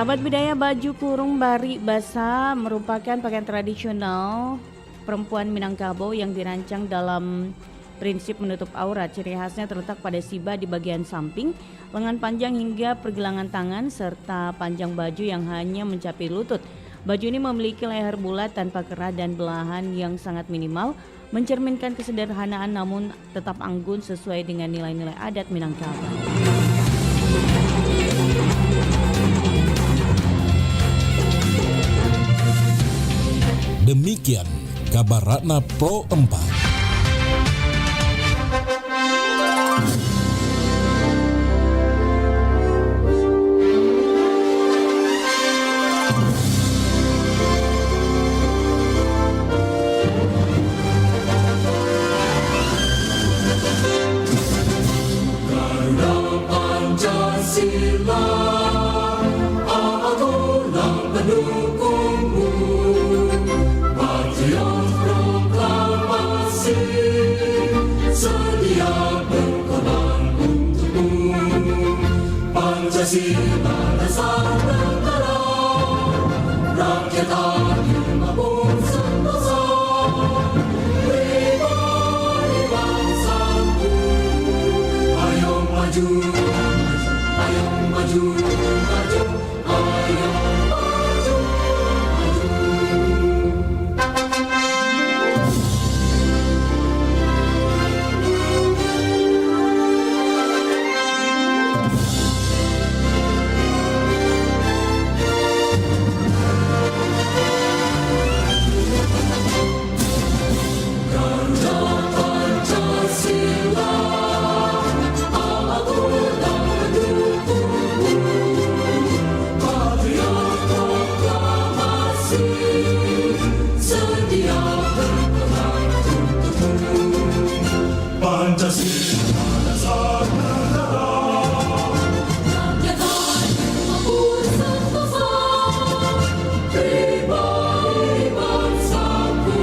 Sahabat budaya, baju kurung bari basa merupakan pakaian tradisional perempuan Minangkabau yang dirancang dalam prinsip menutup aurat. Ciri khasnya terletak pada siba di bagian samping, lengan panjang hingga pergelangan tangan, serta panjang baju yang hanya mencapai lutut. Baju ini memiliki leher bulat tanpa kerah dan belahan yang sangat minimal, mencerminkan kesederhanaan namun tetap anggun sesuai dengan nilai-nilai adat Minangkabau. Demikian kabar Ratna Pro 4. Pancasila dasar negara, rakyat adil maupun sentosa, pribadi bangsaku. Ayo maju, ayo maju, maju, ayo maju, maju. Pancasila dasar negara, rakyat adil maupun sentosa, pribadi bangsaku.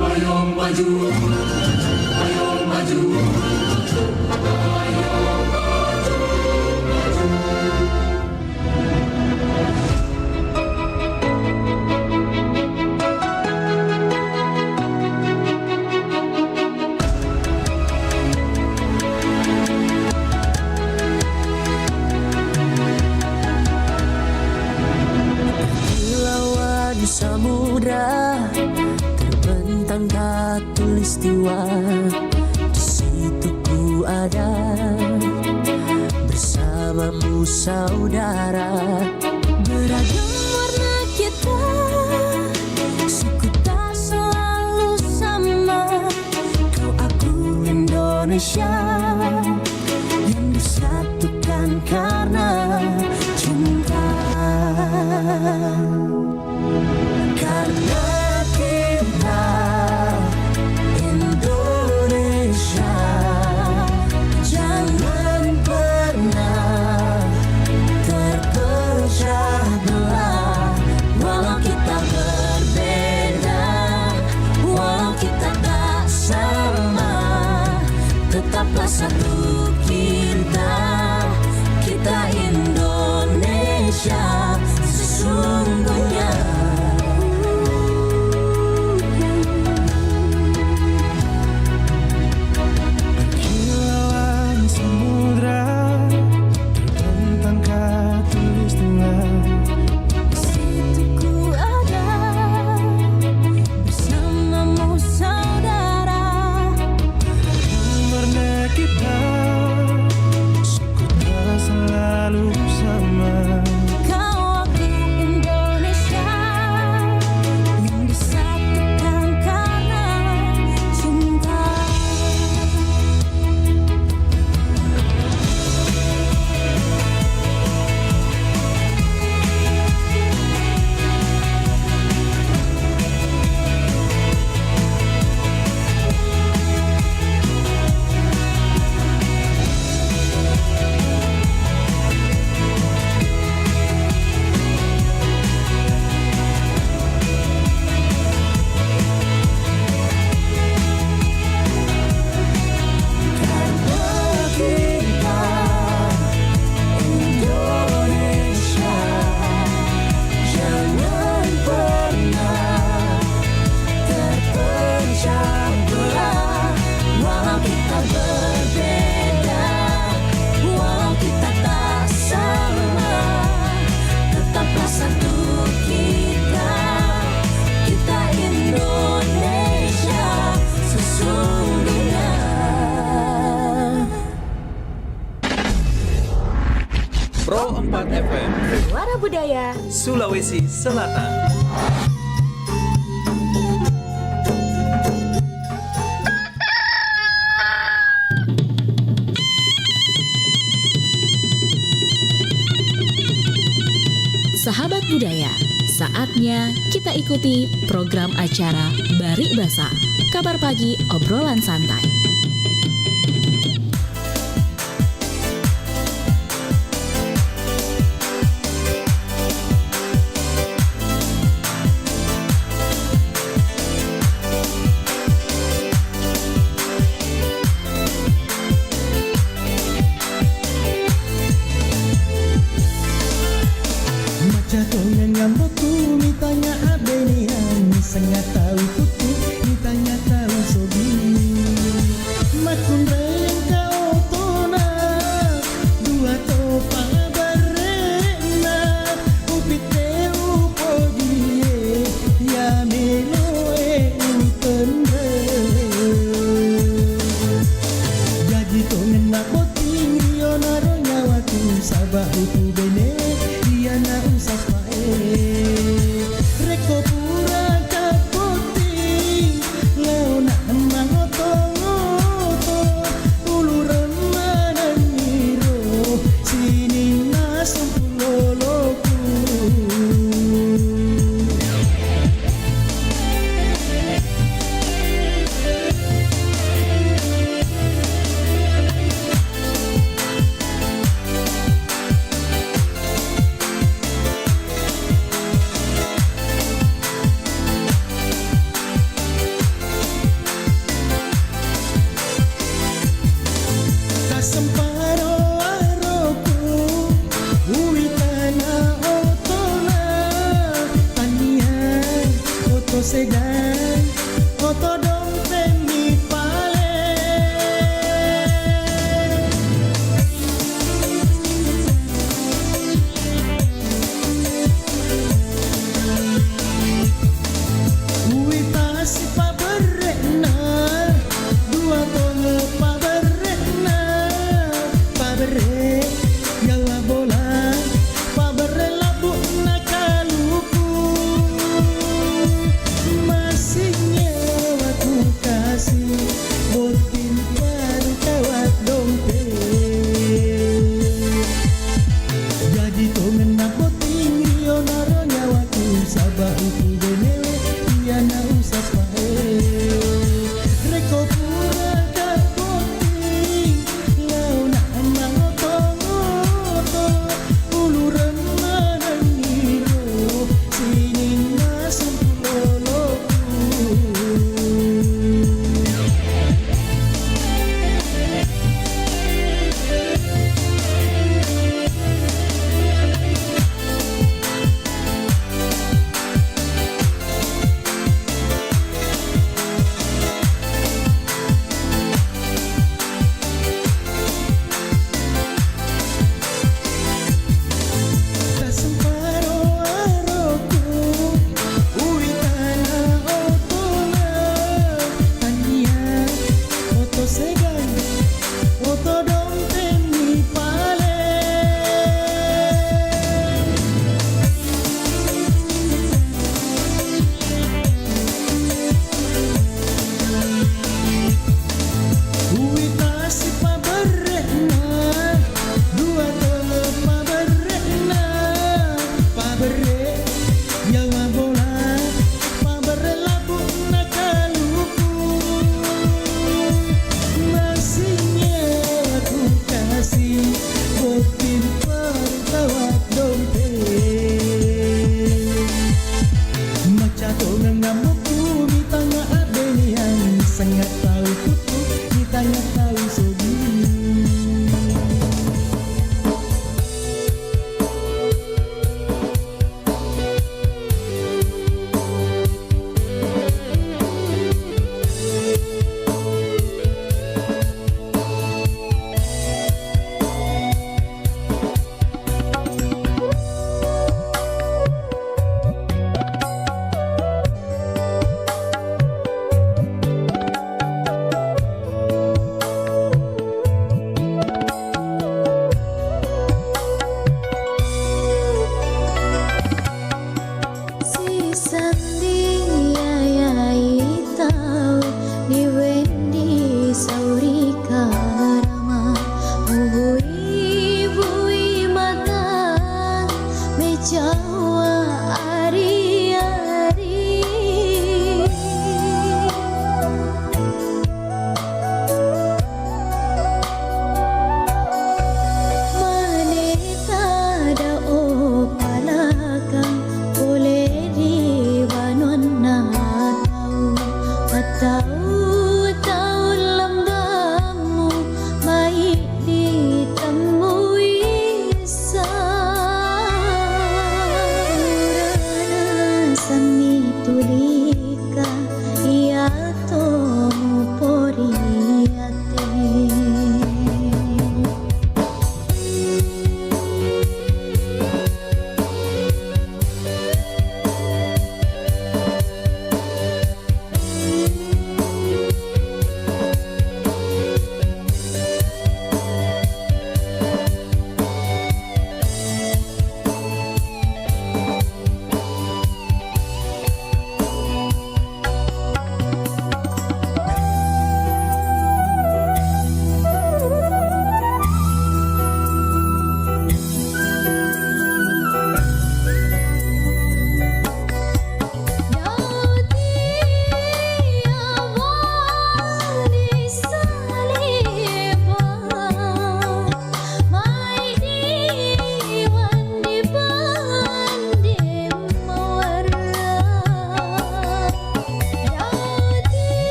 Ayo maju, ayo maju, ayo maju, maju. Samudra terbentang khatulistiwa, di situ ku ada bersamamu saudara. Beragam warna kita, suku tak selalu sama. Kau aku Indonesia yang disatukan karena cinta. Karena kita Indonesia, jangan pernah terpecah belah. Walau kita berbeda, walau kita tak sama, tetaplah satu kita, kita Indonesia sesungguhnya. Selalu sama. Kau Pro 4 FM, Suara Budaya. Sulawesi Selatan. Sahabat budaya, saatnya kita ikuti program acara Barik Basa, kabar pagi obrolan santai. Jatuhnya nyamboku, mitanya abenian, sengat tahu tutu, mitanya tahu sobi. Makun reng kau tona, dua topa barena, upite upodie, ya meloe utendre. Jadi to ngena boting, rionaro nyawaku, sabah utu bene. Na usah pae reko pura kapoti leona mangoto-ngoto uluran mananiro sini nasum puloloku. Semparo aroku uitana otona tania oto sedan oto dompet mi pale uita si paberena dua tone paberena pabere yawa bola pabere labu nakaluku mas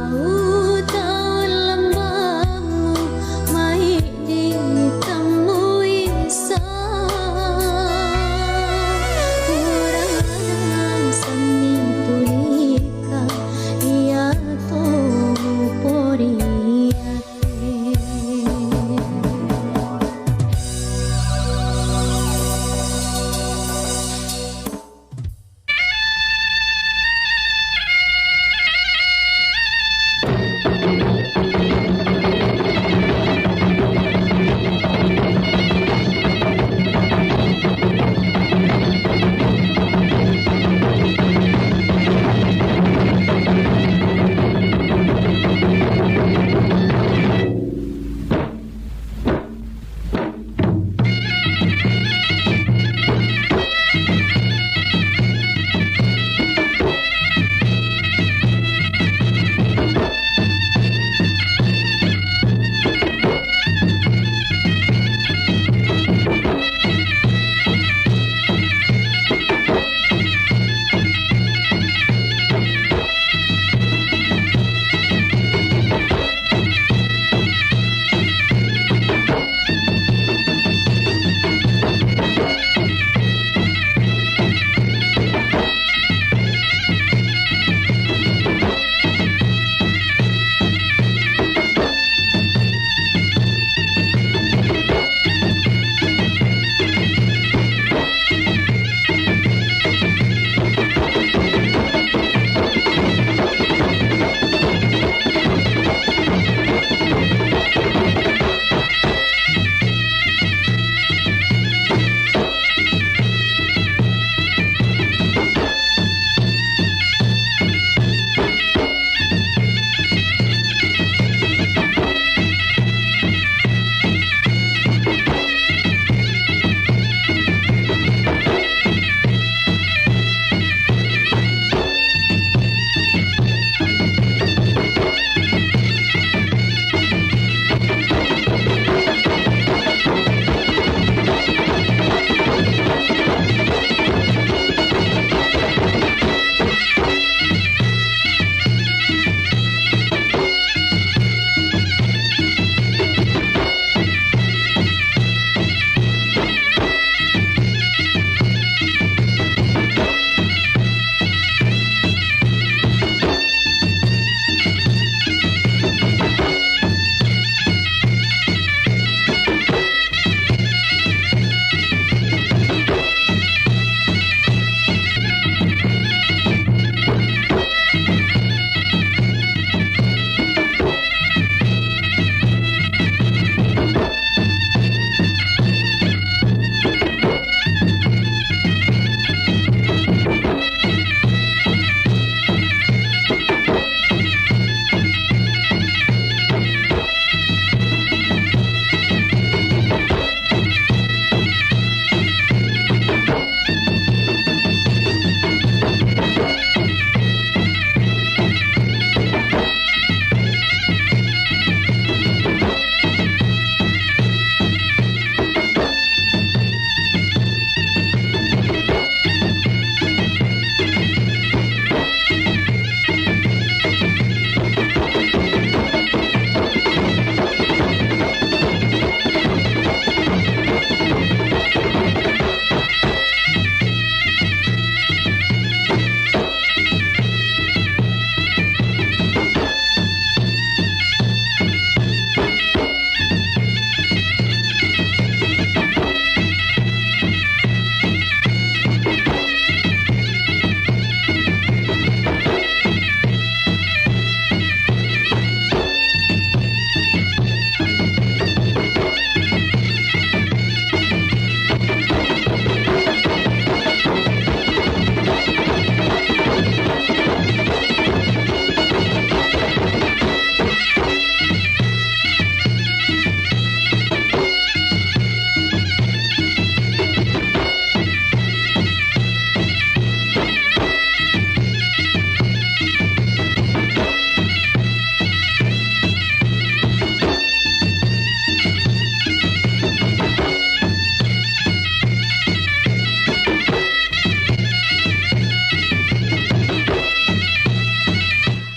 Tahu-tahu lembahmu mai ditemui orang seni tulika ia tohu poriate.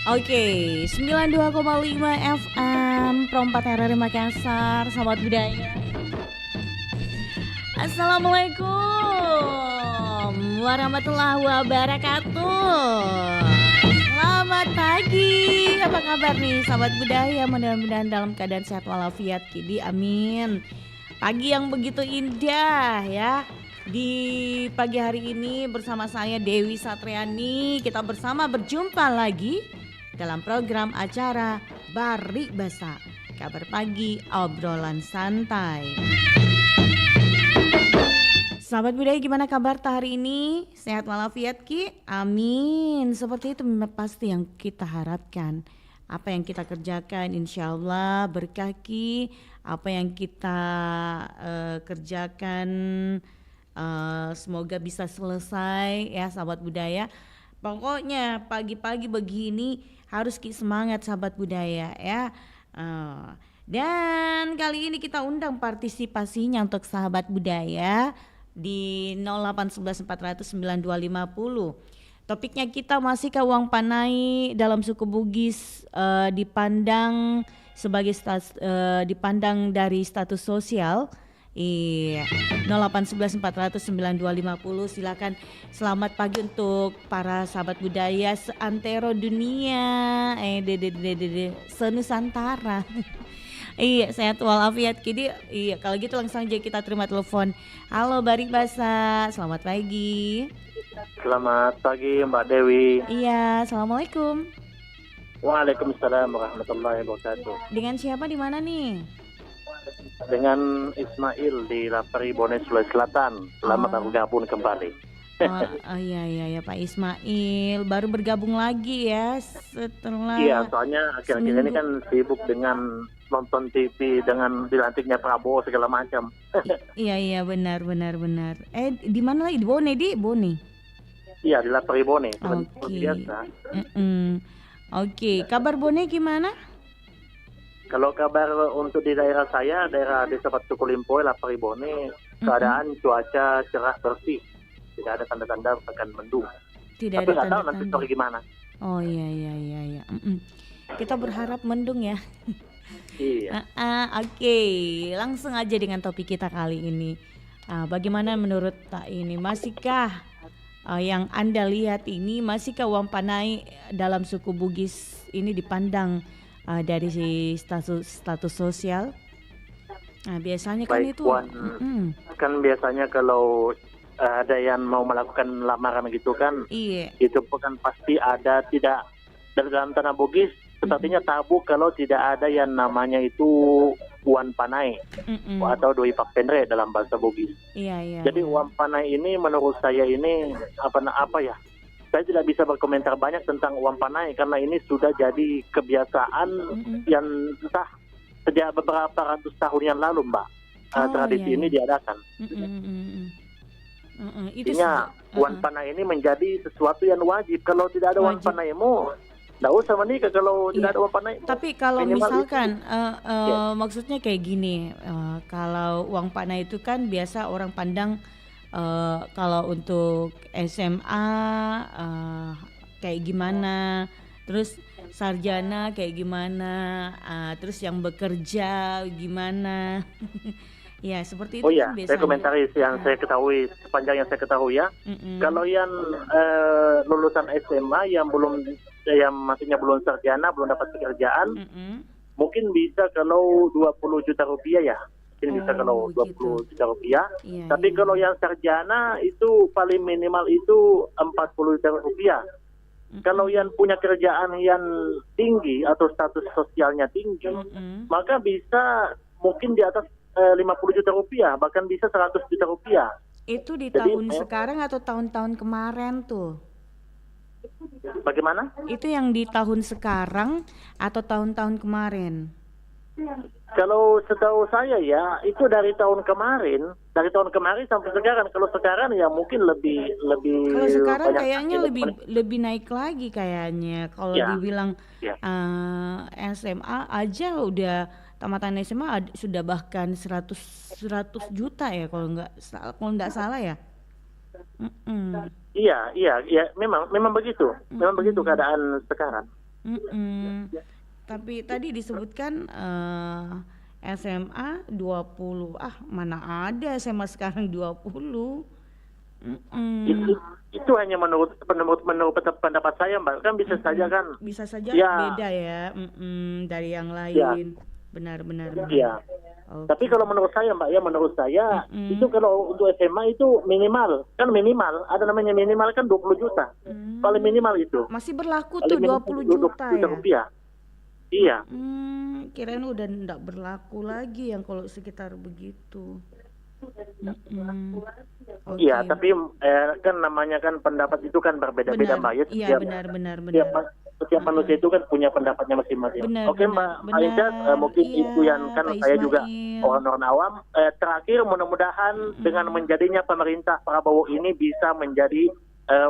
Oke, 92,5 FM Pro 4 RRI Makassar. Selamat budaya. Assalamualaikum warahmatullahi wabarakatuh. Selamat pagi. Apa kabar nih sahabat budaya? Mudah-mudahan dalam keadaan sehat walafiat. Kidi amin. Pagi yang begitu indah ya. Di pagi hari ini bersama saya Dewi Satriani, kita bersama berjumpa lagi dalam program acara Bari Basa, kabar pagi obrolan santai. Sahabat budaya, gimana kabar hari ini? Sehat walafiat Ki? Amin. Seperti itu pasti yang kita harapkan. Apa yang kita kerjakan insya Allah berkah Ki. Apa yang kita kerjakan semoga bisa selesai ya sahabat budaya. Pokoknya pagi-pagi begini harus semangat sahabat budaya ya. Dan kali ini kita undang partisipasinya untuk sahabat budaya di 0811 400 9250. Topiknya kita masih ke uang panai dalam suku Bugis dipandang sebagai dipandang dari status sosial. Iya, 0811 400 9250. Silakan. Selamat pagi untuk para sahabat budaya seantero dunia, senusantara. Iya, sehat walafiat Kidi. Iya, kalau gitu langsung aja kita terima telepon. Halo Bari Basa, selamat pagi. Selamat pagi Mbak Dewi. Iya, assalamualaikum. Waalaikumsalam warahmatullahi wabarakatuh. Dengan siapa di mana nih? Dengan Ismail di Lapari Bone Sulawesi Selatan. Selamat bergabung kembali. Oh iya Pak Ismail baru bergabung lagi ya setelah. Iya, soalnya akhir-akhir ini kan sibuk dengan nonton TV dengan dilantiknya Prabowo segala macam. Iya benar. Di mana lagi? Di Bone, Iya, di Lapari Bone. Oke. Biasa. Oke, kabar Bone gimana? Kalau kabar untuk di daerah saya, daerah Desa Batu Kulimpoy, Lapari Bone, keadaan cuaca cerah bersih. Tidak ada tanda-tanda akan mendung. Tidak Tapi ada nggak tahu nanti tanda-tanda. sore gimana. Oh iya. Kita berharap mendung ya. Iya. Oke, langsung aja dengan topik kita kali ini. Bagaimana menurut Tak ini? Masihkah yang Anda lihat ini, masihkah uang panai dalam suku Bugis ini dipandang dari si status sosial? Nah, biasanya kan Baik, itu Puan. Kan biasanya kalau ada yang mau melakukan lamaran gitu kan, iya. itu kan pasti ada tidak dalam tanah Bugis. Sepertinya tabu kalau tidak ada yang namanya itu uan panai atau doi pak pendre dalam bahasa Bugis. Iya. Jadi uan panai ini menurut saya ini apa ya? Saya tidak bisa berkomentar banyak tentang uang panai karena ini sudah jadi kebiasaan yang entah sejak beberapa ratus tahun yang lalu, Mbak. Tradisi ini diadakan. Intinya uang panai ini menjadi sesuatu yang wajib. Kalau tidak ada uang panaimu, tidak usah menikah kalau tidak ada uang panai. Tapi kalau Minimal misalkan maksudnya kayak gini, kalau uang panai itu kan biasa orang pandang kalau untuk SMA kayak gimana, terus sarjana kayak gimana, terus yang bekerja gimana. Ya seperti itu. Oh ya, kan biasanya. saya komentari yang saya ketahui, sepanjang yang saya ketahui ya. Kalau yang lulusan SMA yang maksudnya belum sarjana, belum dapat pekerjaan, mungkin bisa kalau 20 juta rupiah ya. Mungkin bisa kalau 20 juta rupiah. Iya, Tapi kalau yang sarjana itu paling minimal itu 40 juta rupiah. Kalau yang punya kerjaan yang tinggi atau status sosialnya tinggi, maka bisa mungkin di atas 50 juta rupiah, bahkan bisa 100 juta rupiah. Itu di Jadi, tahun sekarang atau tahun-tahun kemarin tuh? Bagaimana? Itu yang di tahun sekarang atau tahun-tahun kemarin? Kalau setahu saya ya, itu dari tahun kemarin sampai sekarang. Kalau sekarang ya mungkin lebih Kalau sekarang banyak kayaknya lagi. lebih naik lagi kayaknya. Kalau Ya. dibilang Ya. SMA aja udah tamatan SMA sudah bahkan 100 juta ya kalau nggak salah ya. Iya, memang begitu. Memang begitu keadaan sekarang. Mm-mm. Tapi tadi disebutkan SMA 20. Mana ada SMA sekarang 20. Itu hanya menurut pendapat saya, Mbak. Kan bisa saja kan. Bisa saja Ya. beda ya dari yang lain. Benar-benar. Iya. Oke. Tapi kalau menurut saya, Mbak, ya menurut saya itu kalau untuk SMA itu minimal ada namanya minimal kan 20 juta. Paling minimal itu. Masih berlaku Paling tuh minimal 20 20 juta ya. rupiah. Iya. Kirain udah enggak berlaku lagi yang kalau sekitar begitu. Oke. Iya, tapi kan namanya kan pendapat itu kan berbeda-beda, Benar. Mbak. Ya, Iya, benar. setiap manusia itu kan punya pendapatnya masing-masing. Benar, Oke, benar, Mbak Aisyah, mungkin iya, itu yang kan Pak saya juga Ismail. orang-orang awam. Terakhir, mudah-mudahan dengan menjadinya pemerintah Prabowo ini bisa menjadi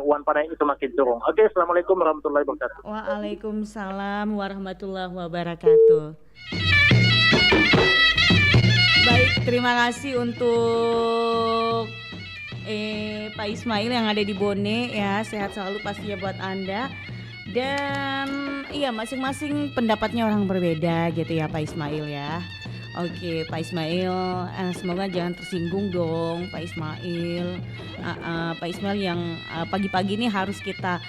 uang panai itu makin turun. Oke, assalamualaikum warahmatullahi wabarakatuh. Waalaikumsalam warahmatullahi wabarakatuh. Baik, terima kasih untuk Pak Ismail yang ada di Bone ya. Sehat selalu pastinya buat Anda. Dan iya, masing-masing pendapatnya orang berbeda gitu ya Pak Ismail ya. Oke, Pak Ismail, semoga jangan tersinggung dong Pak Ismail. Pak Ismail yang pagi-pagi ini harus kita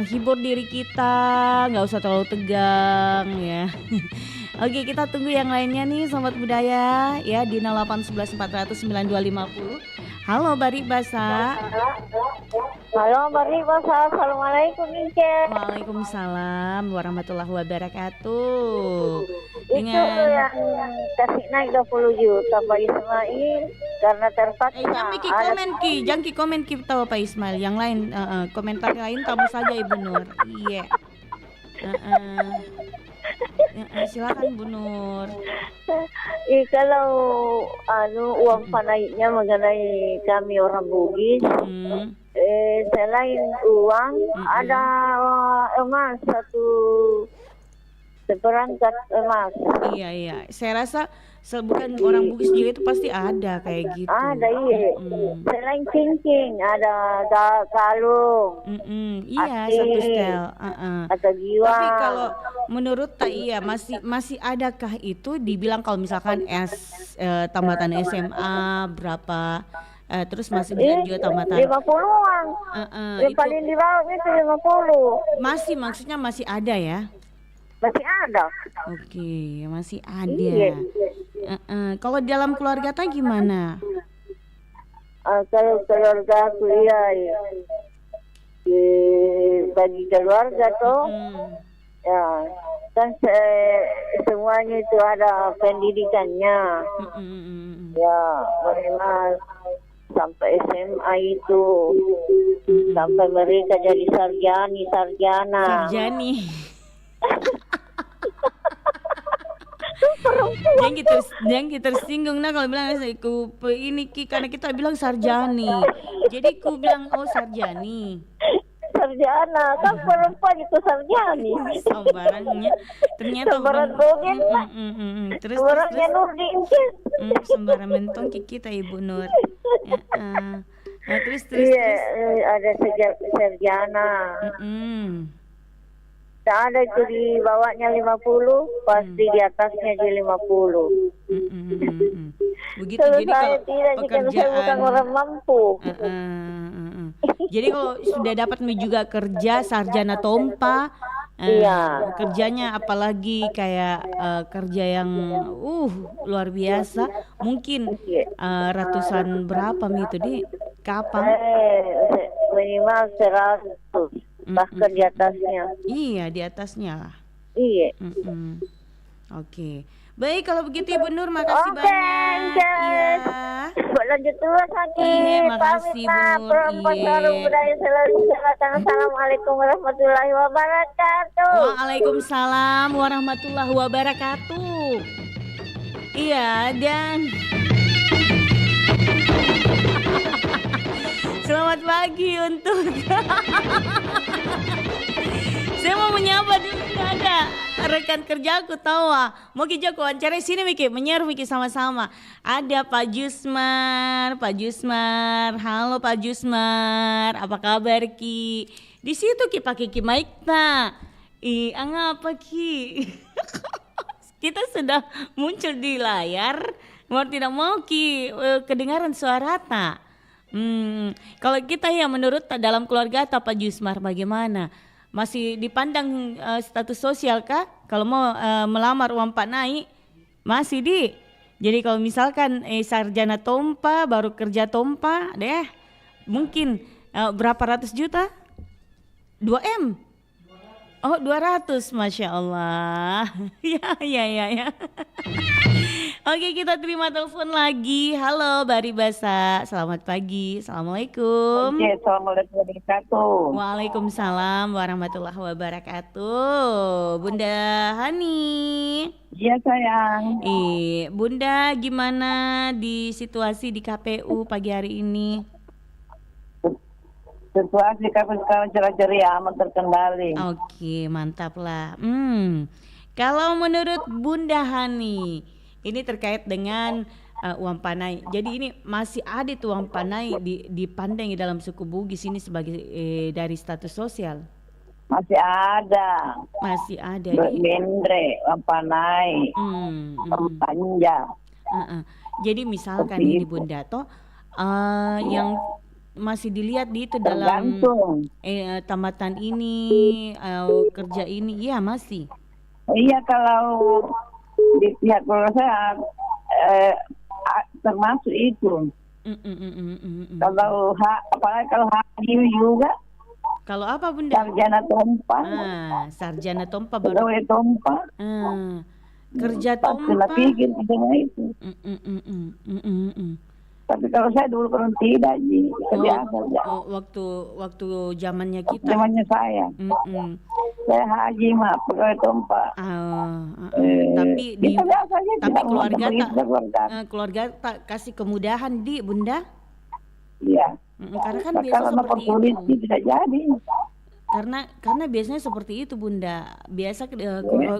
hibur diri kita, nggak usah terlalu tegang ya. Oke, kita tunggu yang lainnya nih Sobat Budaya ya di 0811 400 9250. Halo Bari Basa. Halo Bari Basa, assalamualaikum Ince. Waalaikumsalam warahmatullahi wabarakatuh. Itu yang kasih naik 20 juta Pak Ismail karena terpaksa. Jangan komen tahu Pak Ismail. Yang lain komentar lain kamu saja Ibu Nur. Iya. Silakan Bu Nur. Kalau uang panainya mengenai kami orang Bugis, selain uang ada emas seperangkat emas. Iya. Saya rasa bukan orang Bugis juga itu pasti ada kayak gitu. Ada iya. Selain cincin ada kalung. Iya, Asin, satu setel. atau jiwa. Tapi kalau menurut Iya masih adakah itu dibilang kalau misalkan tamatan SMA berapa terus masih bisa juga tamatan 50-an. Yang paling di bawahnya itu 50. Maksudnya masih ada ya? Masih ada. Oke, masih ada. Iya. Kalau dalam keluarga gimana? Kalau keluarga aku ya, bagi keluarga tuh ya kan semuanya itu ada pendidikannya. Ya, memang sampai SMA itu sampai mereka jadi sarjana. Jangan kita tersinggung kalau bilang ini karena kita bilang sarjani. Jadi ku bilang sarjani. Sarjana kan perempuan itu sarjani. Sambarannya ternyata sambaran bogin. Terus Nurdin. Sambaran mentong kita Ibu Nur. Terus. Iya, ada sarjana. Tak ada itu di bawahnya 50, pasti di atasnya di 50. Begitu. Jadi kalau pekerjaan bukan orang mampu. Jadi kalau sudah dapat juga kerja sarjana tompa, kerjanya apalagi kayak kerja yang luar biasa, mungkin ratusan berapa itu di kapan? Minimal 100. Bahkan di atasnya. Iya, di atasnya lah. Iya. Oke. Baik, kalau begitu Ibu Nur, makasih banyak. Iya. Lanjut dulu sakit. Iya, makasih Bu Nur. Iya. Budaya selalu silakan. Assalamualaikum warahmatullahi wabarakatuh. Waalaikumsalam warahmatullahi wabarakatuh. Iya, dan selamat pagi untuk saya mau menyapa dulu, nggak ada rekan kerja aku tahu mau kita wawancara sini Miki, menyeru Miki sama-sama. Ada Pak Jusmar, halo Pak Jusmar, apa kabar Ki? Di situ ki pakai ki mic na. Angapa ki? Kita sudah muncul di layar, mau tidak mau ki kedengaran suara ta. Kalau kita ya menurut dalam keluarga atau Pak Jusmar bagaimana? Masih dipandang status sosial kah? Kalau mau melamar uang Pak Nai masih di. Jadi kalau misalkan sarjana tompa baru kerja tompa deh mungkin berapa ratus juta? 2M. Oh 200, Masya Allah. Ya. Oke, kita terima telepon lagi. Halo Bari Basa, selamat pagi. Assalamualaikum. Oke, assalamualaikum warahmatullahi wabarakatuh. Waalaikumsalam warahmatullahi wabarakatuh. Bunda Hani. Iya sayang. Bunda gimana di situasi di KPU pagi hari ini? Situasi kami sekarang ceria-ceria aman terkendali. Oke, mantap lah. Kalau menurut Bunda Hani, ini terkait dengan uang panai. Jadi ini masih ada tuh uang panai dipandang dalam suku Bugis ini sebagai dari status sosial. Masih ada. Masih ada. Bendre, uang panai, panja. Jadi misalkan ini Bunda toh yang masih dilihat di itu dalam tamatan ini kerja ini, iya masih. Iya kalau di pihak keluarga saya termasuk itu. Kalau apalagi kalau haji juga. Kalau apa Bunda? Sarjana tompa. Sarjana tompa baru. Pegawai tompa. Kerja tompa. Pasti pikir itu. Tapi kalau saya dulu kan tidak biasa aja. Waktu zamannya kita. Zamannya saya. Saya haji mah pegawai tompa. Tapi keluarga tak kasih kemudahan di Bunda. Iya. Karena kan biasa seperti itu. Tidak jadi. Karena biasanya seperti itu Bunda. Biasa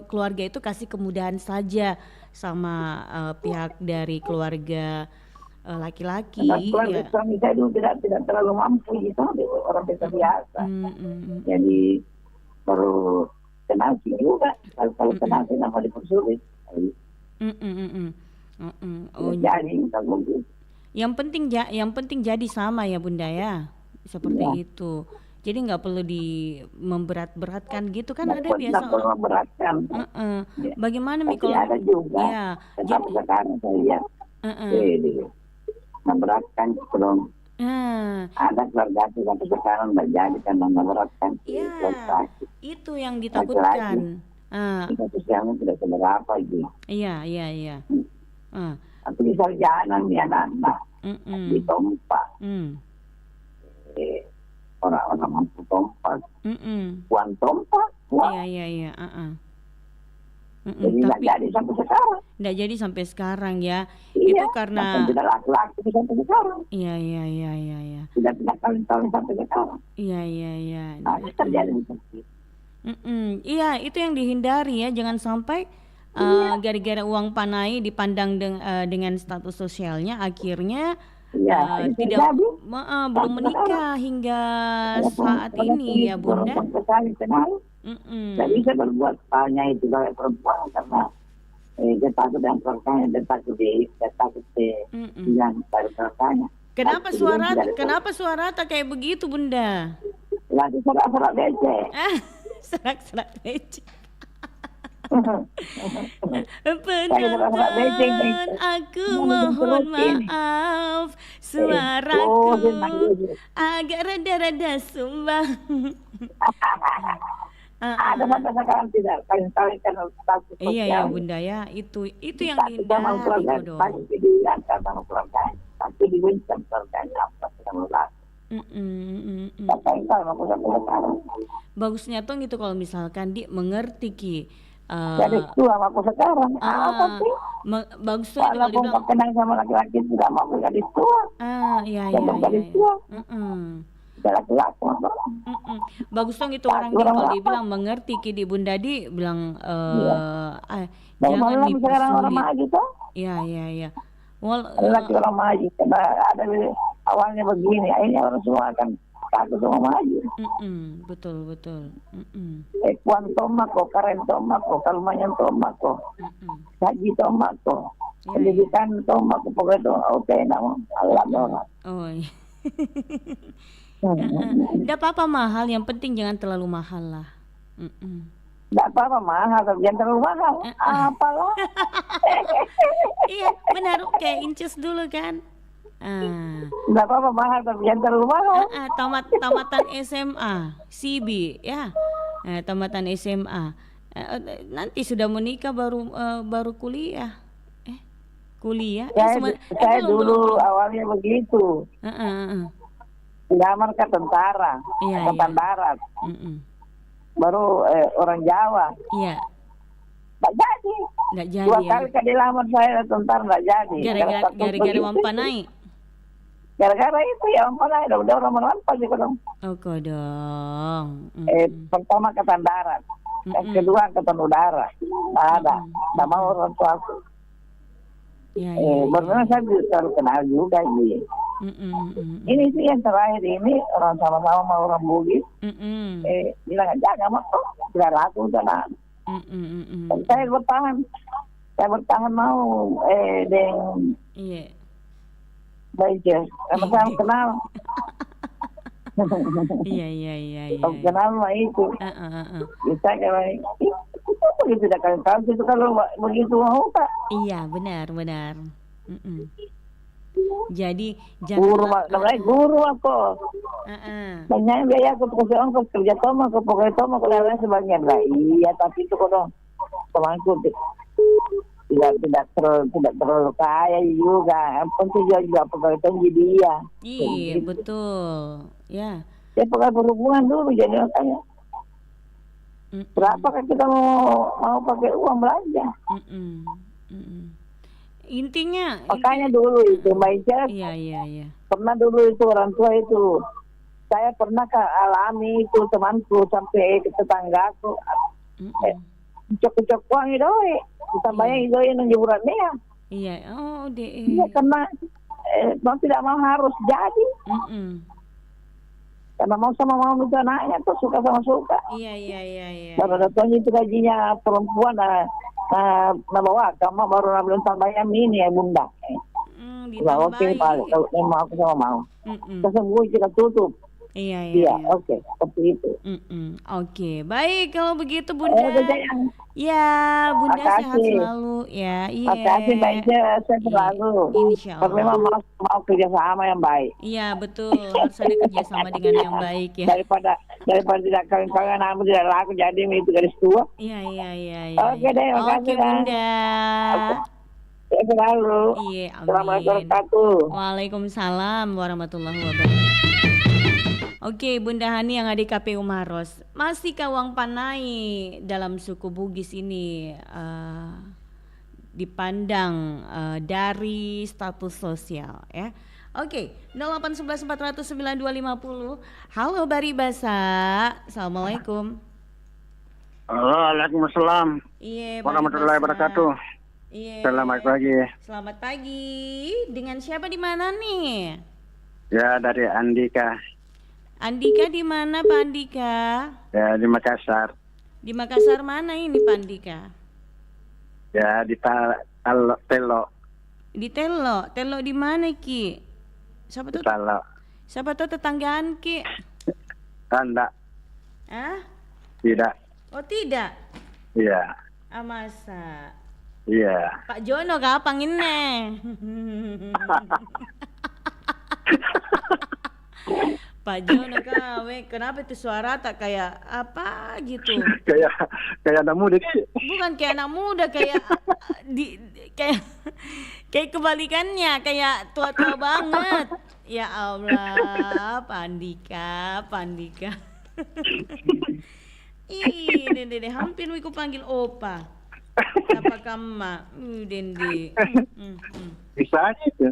keluarga itu kasih kemudahan saja sama pihak dari keluarga laki-laki. Keluarga suami saya dulu tidak terlalu mampu gitu, orang biasa. Jadi baru kenal sih juga. Kalau kenal sih nama dipersulit. Jadi tak mungkin. Yang penting jadi sama ya Bunda ya, seperti itu. Jadi nggak perlu memberat-beratkan gitu kan, ada biasa. Nggak perlu memberatkan. Bagaimana Mi kalau ada juga. Ya, jadi sekarang saya lihat memberatkan belum. Ada keluarga itu sampai sekarang nggak jadi karena memberatkan. Iya. Itu yang ditakutkan. Kita sosialnya tidak seberapa gitu. Iya. Tapi di sarjana nih anak-anak di tompa, orang-orang mampu tompa, uang tompa, Iya. Jadi nggak jadi sampai sekarang. Nggak jadi sampai sekarang ya. Iya, itu karena tidak laki-laki sampai sekarang. Iya. Tidak kawin-kawin sampai sekarang. Iya. Nah, itu terjadi seperti itu. Iya, itu yang dihindari ya, jangan sampai gara-gara uang panai dipandang dengan status sosialnya akhirnya tidak belum menikah hingga saat ini ya Bunda. Tidak bisa berbuat halnya itu kayak perempuan karena dia takut yang keluarganya, dia takut yang dari keluarganya. Kenapa suara tak kayak begitu Bunda? Lagi serak-serak becek. Serak-serak becek. Penonton, aku mohon maaf, suaraku agak rada-rada sumbang. Ada sampai sekarang tidak kali-kali karena status sosial. Iya Bunda ya, itu yang dihindari itu dong. Pasti diangkat sama keluarga, pasti diwincang keluarganya apa sedang melakukan. Bagusnya tuh gitu kalau misalkan dia mengerti ki. Jadi tua aku sekarang apa sih? Bagus tuh kalau dia bilang kenal sama laki-laki tidak mau jadi tua. Iya. Tidak laki-laki. Bagus dong itu orang dia kalau dia bilang mengerti ki di Bunda di bilang jangan dipersulit. Iya. Laki orang maju karena ada awalnya begini, akhirnya orang semua akan aku semua maju. Betul. Kuan tomako, karen tomako, kalmanyan tomako, gaji tomako, pendidikan tomako, pokoknya itu oke, nama Allah doang. Oh, iya. Tidak apa-apa mahal, yang penting jangan terlalu mahal lah. Tidak apa-apa mahal, tapi jangan terlalu mahal. Apalah. Iya, benar. Kayak inces dulu kan. Tidak apa-apa mahal, tapi jangan terlalu mahal. Tamatan SMA, CB ya. Tamatan SMA. Nanti sudah menikah baru kuliah. Kuliah. Saya dulu awalnya begitu. Lamar ke tentara, Angkatan Darat. Baru orang Jawa. Iya. Nggak jadi. 2 kali kan dilamar saya tentara nggak jadi. Gara-gara wampanai. Gara-gara itu ya wampanai. Udah orang melampas juga dong. Oh kodong. Pertama Angkatan Darat. Yang kedua Angkatan Udara. Nggak ada. Nggak mau orang tua aku. Benar saya selalu kenal juga gitu. Ini sih yang terakhir ini orang sama-sama mau orang Bugis. Bilang aja nggak mau, tidak laku sana. Saya bertahan mau dengan baik ya, sama-sama kenal. Iya. Kenal mah itu. Bisa kalau begitu dah kalau begitu mau tak? Iya benar. Jadi guru aku. Banyak biaya aku kasih ongkos kerja toma, aku pokoknya toma kalau sebagian lah. Iya tapi itu kok temanku tidak terlalu kaya juga. Penting juga pegawai tinggi dia. Iya betul. Ya. Saya pegawai berhubungan dulu jadi makanya. Berapa kan kita mau pakai uang belanja? Intinya makanya dulu itu Mbak Ica. Iya. Pernah dulu itu orang tua itu. Saya pernah alami itu temanku sampai ke tetanggaku. Cocok uang itu, tambahnya itu yang nyeburannya. Iya. Iya karena mau tidak mau harus jadi. Karena mau sama mau itu anaknya tuh suka sama suka. Iya. Kalau datangnya itu gajinya perempuan bawa kamu baru belum tambahnya ini ya bunda. Oke kalau mau aku sama mau. Kesembunyi kita tutup. Iya. Oke, seperti itu. Oke, baik kalau begitu Bunda. Ya, Bunda sehat selalu ya. Iya. Makasih Mbak Ica, sehat selalu. Insya Allah. Tapi memang mau kerjasama yang baik. Iya betul, harus ada kerjasama dengan yang baik ya. Daripada tidak kawin-kawin, namun tidak laku jadi itu garis tua. Iya. Oke deh, makasih Bunda. Sehat selalu. Iya, amin. Assalamualaikum warahmatullahi wabarakatuh. Waalaikumsalam warahmatullahi wabarakatuh. Oke, Bunda Hani yang ada di KPU Maros. Masih Kawang Panai dalam suku Bugis ini dipandang dari status sosial ya. Oke, 0811 400 9250. Halo Bari Basa. Assalamualaikum. Waalaikumsalam. Iya, warahmatullahi wabarakatuh. Iya. Selamat pagi. Selamat pagi. Dengan siapa di mana nih? Ya, dari Andika. Andika di mana Pak Andika? Ya, di Makassar. Di Makassar mana ini Pak Andika? Ya, di Telo. Di Telo. Telo di mana Ki? Siapa tuh? Telo. Siapa tuh tetanggaan Ki? Tanda. Tidak. Oh tidak? Iya. Masa? Iya. Pak Jono kapan ini? Pak Jono kawe, kenapa itu suara tak kayak apa gitu? kayak anak muda. Bukan kayak anak muda, kayak kayak kebalikannya, kayak tua-tua banget. Ya Allah, Pandika. Ih, dende hampir wiku panggil opa. Apa kamu, Dendi? Bisa aja itu.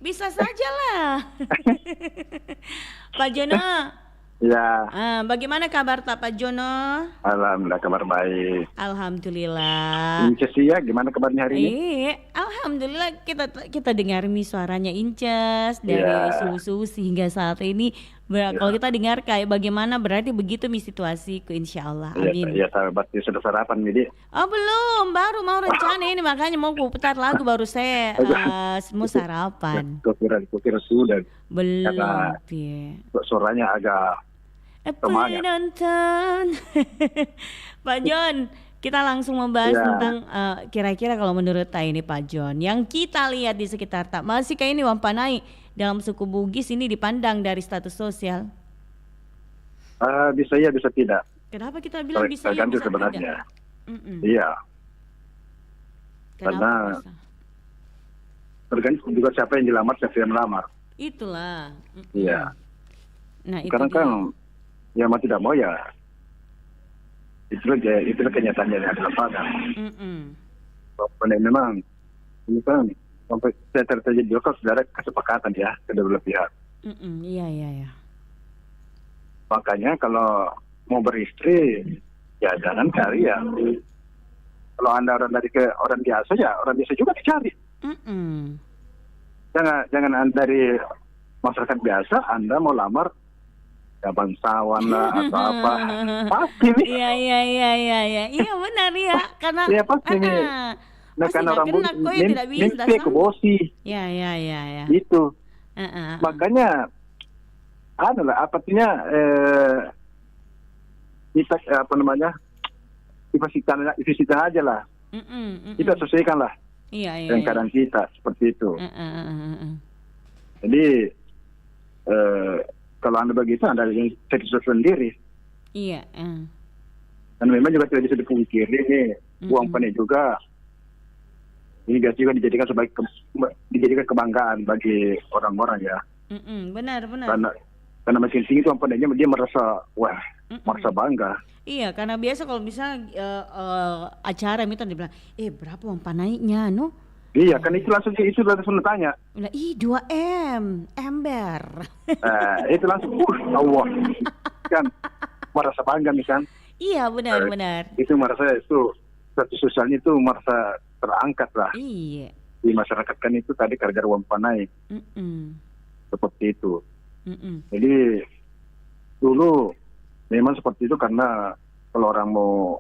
Bisa saja lah. Pak Jono. Ya. Bagaimana kabar Pak Jono? Alhamdulillah kabar baik. Alhamdulillah. Cesia, gimana kabarnya hari ini? alhamdulillah kita dengar suaranya Inces dari susu sehingga saat ini. Kalau kita dengar kayak bagaimana berarti begitu situasiku, insya Allah. Amin. Iya, sahabat sudah sarapan jadi. Oh belum, baru mau rencana ini, makanya mau putar lagu baru saya mau sarapan. Kukira sudah. Belum. Karena suaranya agak semangat. Nonton. Pak John, kita langsung membahas tentang kira-kira kalau menurut ini Pak John, yang kita lihat di sekitar masih kayak ini Wampanai dalam suku Bugis ini dipandang dari status sosial. Bisa ya, bisa tidak. Kenapa kita bilang bisa ya, tergantung bisa sebenarnya. tidak? Iya. Kenapa Karena bisa? tergantung juga siapa yang dilamar, siapa yang melamar. Itulah. Iya. Nah, itu Sekarang kan ya mau tidak mau ya itulah kenyataannya yang ada di lapangan. Memang ini kan sampai terjadi juga saudara kesepakatan ya kedua belah pihak. Iya. Makanya kalau mau beristri ya jangan cari ya. Kalau Anda orang biasa ya orang biasa juga dicari. Jangan Anda dari masyarakat biasa Anda mau lamar ya bangsawan lah atau apa. Pasti nih. Iya benar ya, karena ya pasti nih. Nah, karena orang mimpi ke bosi. Ya. Itu. Makanya kita kita aja lah. Kita sesuaikan lah. Iya. Dengan keadaan kita seperti itu. Jadi kalau Anda begitu Anda yang sesuatu sendiri. Iya. Dan memang juga tidak bisa dipungkiri nih uang panik juga. Ini juga dijadikan dijadikan kebanggaan bagi orang-orang ya. Benar. Karena makin tinggi itu paniknya dia merasa merasa bangga. Iya, karena biasa kalau misalnya acara itu dibilang, berapa uang panainya, no? Iya, kan itu langsung tanya. 2M, ember. Itu langsung, Allah, kan merasa bangga nih kan? Iya, benar. Itu merasa itu status sosialnya itu merasa terangkat lah. Iya. Di masyarakat kan itu tadi gara-gara uang panai. Seperti itu. Jadi dulu memang seperti itu karena kalau orang mau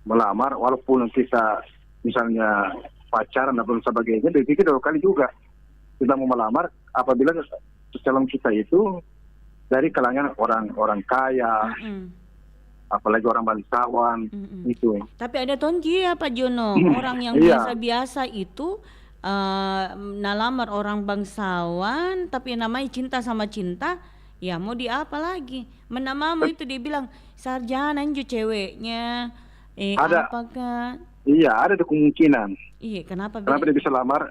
melamar, walaupun kita misalnya pacaran dan sebagainya, dipikir 2 kali juga kita mau melamar apabila calon kita itu dari kalangan orang kaya, apalagi orang bangsawan itu. Tapi ada tonji ya Pak Jono, orang yang biasa-biasa itu nalamar orang bangsawan, tapi namanya cinta sama cinta, ya mau di apa lagi? Menamamu itu dia bilang sarjana anju ceweknya. Apakah? Iya, ada kemungkinan. Iya, kenapa dia bisa lamar?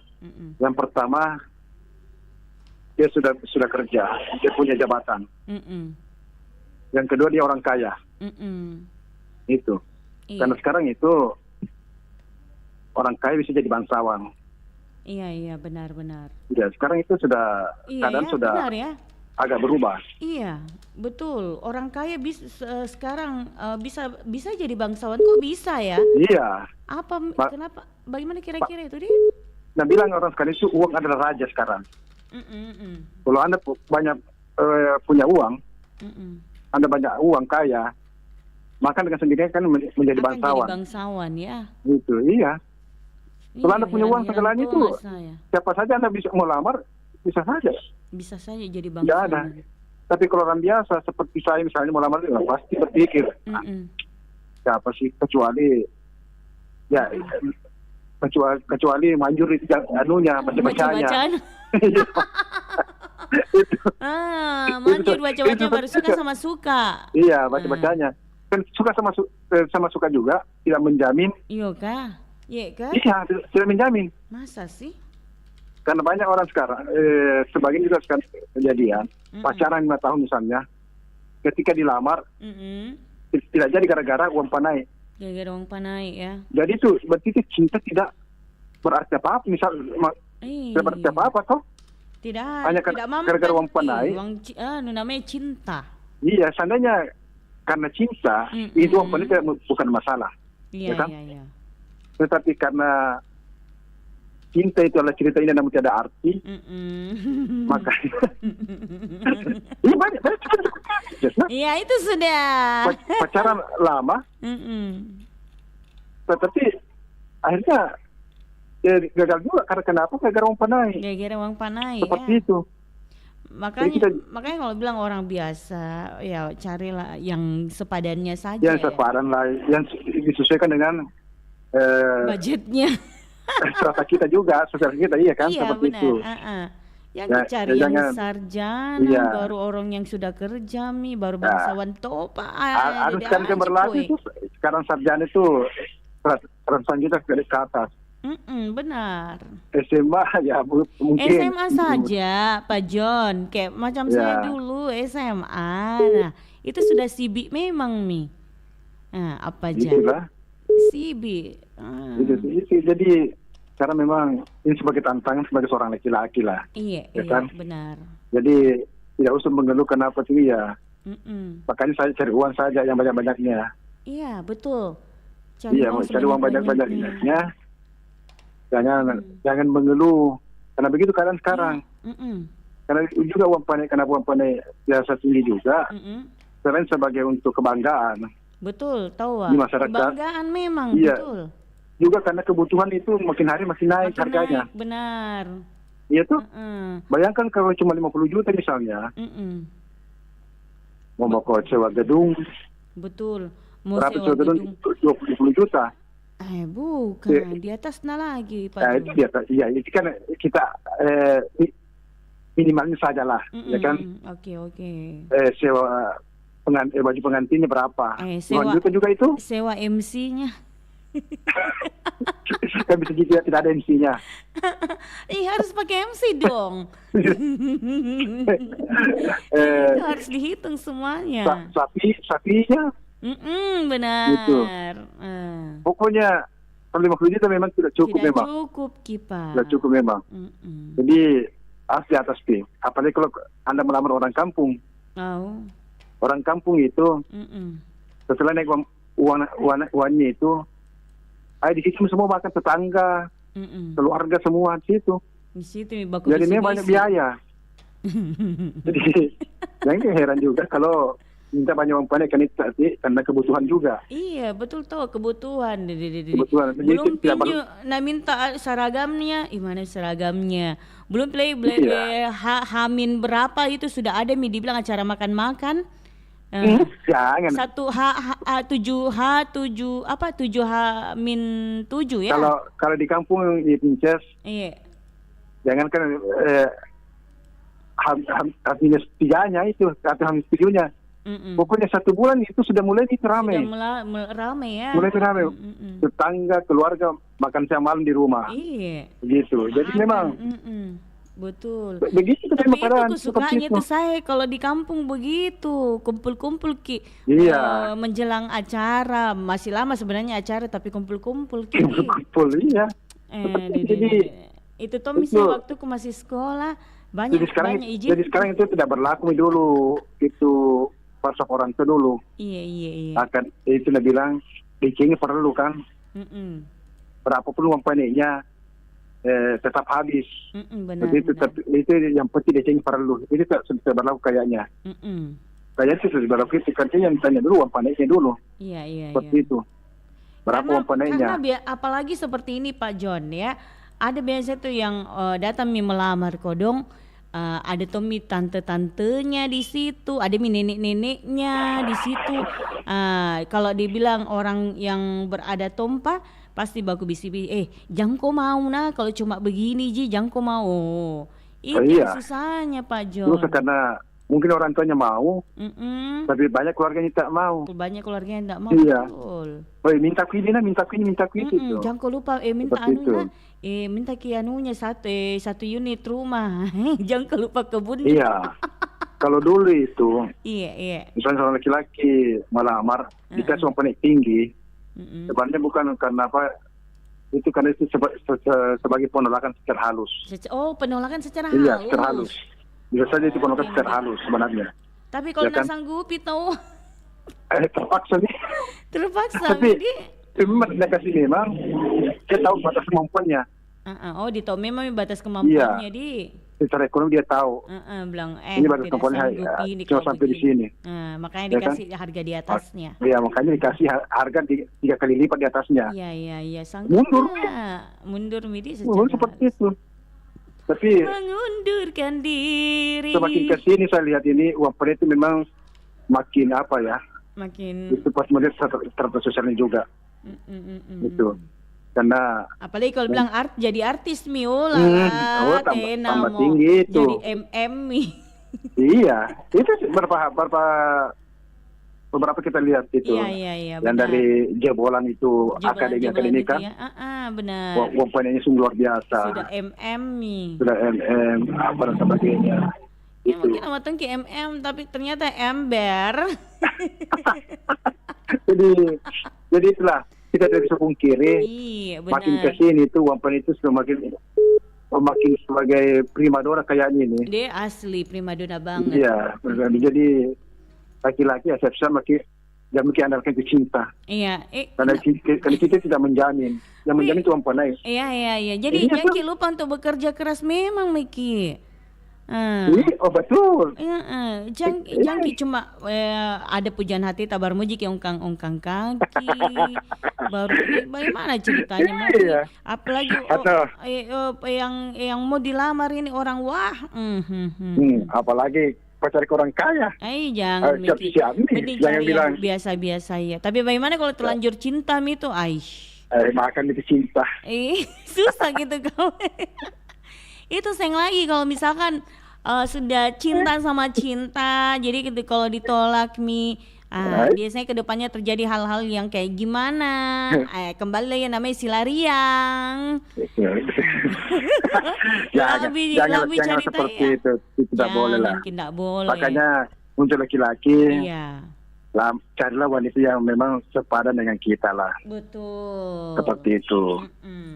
Yang pertama dia sudah kerja, dia punya jabatan. Yang kedua dia orang kaya. Itu. Iya. Karena sekarang itu orang kaya bisa jadi bangsawan. Iya, benar. Ya, sekarang itu sudah keadaan sudah benar ya. Agak berubah. Iya, betul. Orang kaya sekarang bisa jadi bangsawan, kok bisa ya? Iya. Kenapa? Bagaimana kira-kira itu dia? Nah, bilang orang sekarang itu uang adalah raja sekarang. Kalau Anda banyak punya uang, Anda banyak uang kaya, maka dengan sendirinya kan menjadi bangsawan. Jadi bangsawan ya. Gitu, iya. Kalau Anda punya uang segalanya itu, siapa saja Anda bisa mau lamar, bisa saja. Bisa saja jadi bangsawan. Tidak ada. Tapi kalau orang biasa seperti saya misalnya mau lamar, pasti berpikir, siapa sih kecuali manjur itu baca-bacanya. Manjur baca-baca baru suka sama suka. Iya, baca-bacanya. Kan suka sama suka juga tidak menjamin. Iya kah? Iya, tidak menjamin. Masa sih? Karena banyak orang sekarang, sebagian juga sekarang kejadian, pacaran 5 tahun misalnya, ketika dilamar, tidak jadi gara-gara uang panai. Gara-gara uang panai ya. Jadi berarti itu cinta tidak berarti apa-apa, tidak berarti apa-apa toh? Tidak gara-gara uang panai. Namanya cinta. Iya, seandainya karena cinta, itu uang panai bukan masalah. Iya, ya kan? Iya. Tetapi karena cinta itu adalah cerita ini namun tiada arti, makanya iya banyak kasus. Iya itu sudah. Pacaran lama, tetapi akhirnya gagal juga karena kenapa? Gara-gara uang panai. Gara-gara uang panai. Seperti ya. itu. Makanya kalau bilang orang biasa, ya carilah yang sepadannya saja. Yang sepadan lah, yang disesuaikan dengan budgetnya. strata kita juga, sosial kita, iya kan? Iya seperti benar. itu. Yang dicari yang jangan, sarjana, iya. baru orang yang sudah kerja, baru bangsawan topa. Harus kan berlatih itu. Sekarang sarjana itu ratusan juta ke atas. Benar. SMA ya mungkin. SMA saja, Pak John. Kayak macam saya dulu SMA. Nah, itu sudah CB memang nih. Nah, apa aja? Itulah. CB. Itu. Jadi karena memang ini sebagai tantangan sebagai seorang laki-laki lah. Iya, ya iya kan? benar. Jadi tidak usah mengeluh kenapa sih ya. Makanya saya cari uang saja yang banyak-banyaknya. Iya, betul. Cari uang banyak-banyaknya. Jangan mengeluh karena begitu keadaan sekarang. Karena juga uang panai, karena uang panai biasa tinggi juga. Selain sebagai untuk kebanggaan. Betul, tahu. Di masyarakat. Kebanggaan memang, iya. Betul. Juga karena kebutuhan itu makin hari makin naik harganya. Naik, benar. Iya tuh. Bayangkan kalau cuma 50 juta misalnya. Mau sewa gedung. Betul. Mau sewa gedung 20 juta. Bukan, di atasnya lagi, Pak. Itu di atas, iya, itu kan kita minimalnya saja lah, ya kan? Oke. Sewa baju pengantinnya berapa? Sewa juta juga itu? Sewa MC-nya. Kan bisa gitu ya, tidak ada MC-nya. Harus pakai MC dong. Itu harus dihitung semuanya. Sapinya. Benar. Gitu. Pokoknya kalau 50 juta memang tidak cukup memang. Tidak cukup, Kipa. Tidak cukup memang. Jadi harus di atas P. Apalagi kalau Anda melamar orang kampung. Orang kampung itu setelah naik uangnya itu, di situ semua makan tetangga, keluarga semua di situ. Di situ jadi memang banyak biaya. Jadi jangan heran juga kalau minta banyak uang panai karena kebutuhan juga. Iya betul tuh kebutuhan. Kebutuhan. Belum pinju, minta seragamnya, gimana seragamnya? Belum play hamin berapa itu sudah ada dibilang acara makan-makan. Jangan. 7H-7 ya? Kalau di kampung di Pinces. Iya. Jangan kan minus 3-nya itu atau minus 7-nya. Pokoknya 1 bulan itu sudah mulai ramai. Sudah ramai ya. Mulai ramai. Tetangga, keluarga makan siang malam di rumah. Iya. Begitu. Jadi memang. Betul. Begitu tapi itu kesukaannya itu saya kalau di kampung begitu kumpul-kumpul menjelang acara masih lama sebenarnya acara tapi kumpul-kumpul Kumpul iya. Jadi itu tuh misalnya waktu aku masih sekolah banyak izin. Jadi sekarang itu tidak berlaku dulu itu pasok orang itu dulu. Iya. Akan itu dia bilang dicingnya perlu kan. Berapapun uang panainya tetap habis. Benar. Itu yang penting dicingnya perlu. Itu tidak berlaku kayaknya. Kayaknya itu sudah berlaku itu kan yang tanya dulu uang panainya dulu. Iya. Seperti itu. Berapa uang panainya? Karena apalagi seperti ini Pak John ya. Ada biasa tuh yang datang melamar kodong. Ada tuh tante-tantenya di situ, ada nenek-neneknya di situ. Kalau dibilang orang yang berada tompa, pasti baku bisi jangan kau mau kalau cuma begini jangan kau mau. Itu susahnya Pak John. Terus karena mungkin orang tuanya mau, tapi banyak keluarganya tak mau. Banyak keluarganya tak mau. Iya. Betul. Minta kuini, minta itu. Jangan kau lupa minta minta anunya satu unit rumah. Jangan kau lupa kebun. Iya. Kalau dulu itu, iya. Misalnya seorang laki-laki melamar, dikasih uang panai tinggi, sebenarnya bukan karena apa, itu karena itu sebagai penolakan secara halus. Penolakan secara halus. Iya, secara halus. Bisa saja itu penolakan secara halus sebenarnya. Tapi kalau nggak sanggupi tahu. Terpaksa nih. Terpaksa. Tapi memang dia kasih memang dia tahu batas kemampuannya. Oh, di tahu memang batas kemampuannya di. Secara ekonomi dia tahu. Bilang Ini batas tidak kemampuannya sanggup ini cuma kalau sampai di begini. sini. Makanya Ya kan? dikasih harga di atasnya. Iya, makanya dikasih harga 3 kali lipat di atasnya. Iya, sanggup Mundur. nggak? Mundur Midi Seperti itu. Tapi mengundurkan diri. semakin ke sini saya lihat ini uang PNI itu memang makin apa ya? Makin Itu pas melihat strata sosialnya juga. Itu. Karena apalagi kalau bilang jadi artis Miola tambah tinggi itu. jadi MM Iya, itu beberapa kita lihat itu. Iya, yang benar. dari jebolan itu akademi gitu kan. ya. Benar. Uang PNI sungguh luar biasa. Sudah MM nih. Sudah MM apa dan sebagainya. Ya mungkin awatan ke MM tapi ternyata ember. jadi itulah kita tidak bisa pungkiri. Iya, benar. Makin kesini itu uang PNI itu sudah makin sebagai primadona kayaknya ini. Dia asli primadona banget. Iya, jadi laki-laki asepsia makin andalkan ke cinta. Iya. Karena kita tidak menjamin. Yang menjamin itu uang PNI. Iya. Jadi jangan lupa untuk bekerja keras memang Miki. Oh betul. Jangan cuma ada pujian hati tabar muji ke ongkang kaki baru bagaimana ceritanya Iya. apalagi yang mau dilamar ini orang wah apalagi pacar orang kaya. Jangan Miki. Mending cari yang biasa-biasa ya. Tapi bagaimana kalau terlanjur cinta itu makan itu cinta. Susah gitu kau. Itu seng lagi kalau misalkan sudah cinta sama cinta, jadi kalau ditolak biasanya kedepannya terjadi hal-hal yang kayak gimana? Kembali lagi namanya silariang. Jangan seperti itu tidak boleh lah. Tidak boleh. Makanya untuk laki-laki. Iya. Carilah wanita yang memang sepadan dengan kita lah. Betul. Seperti itu.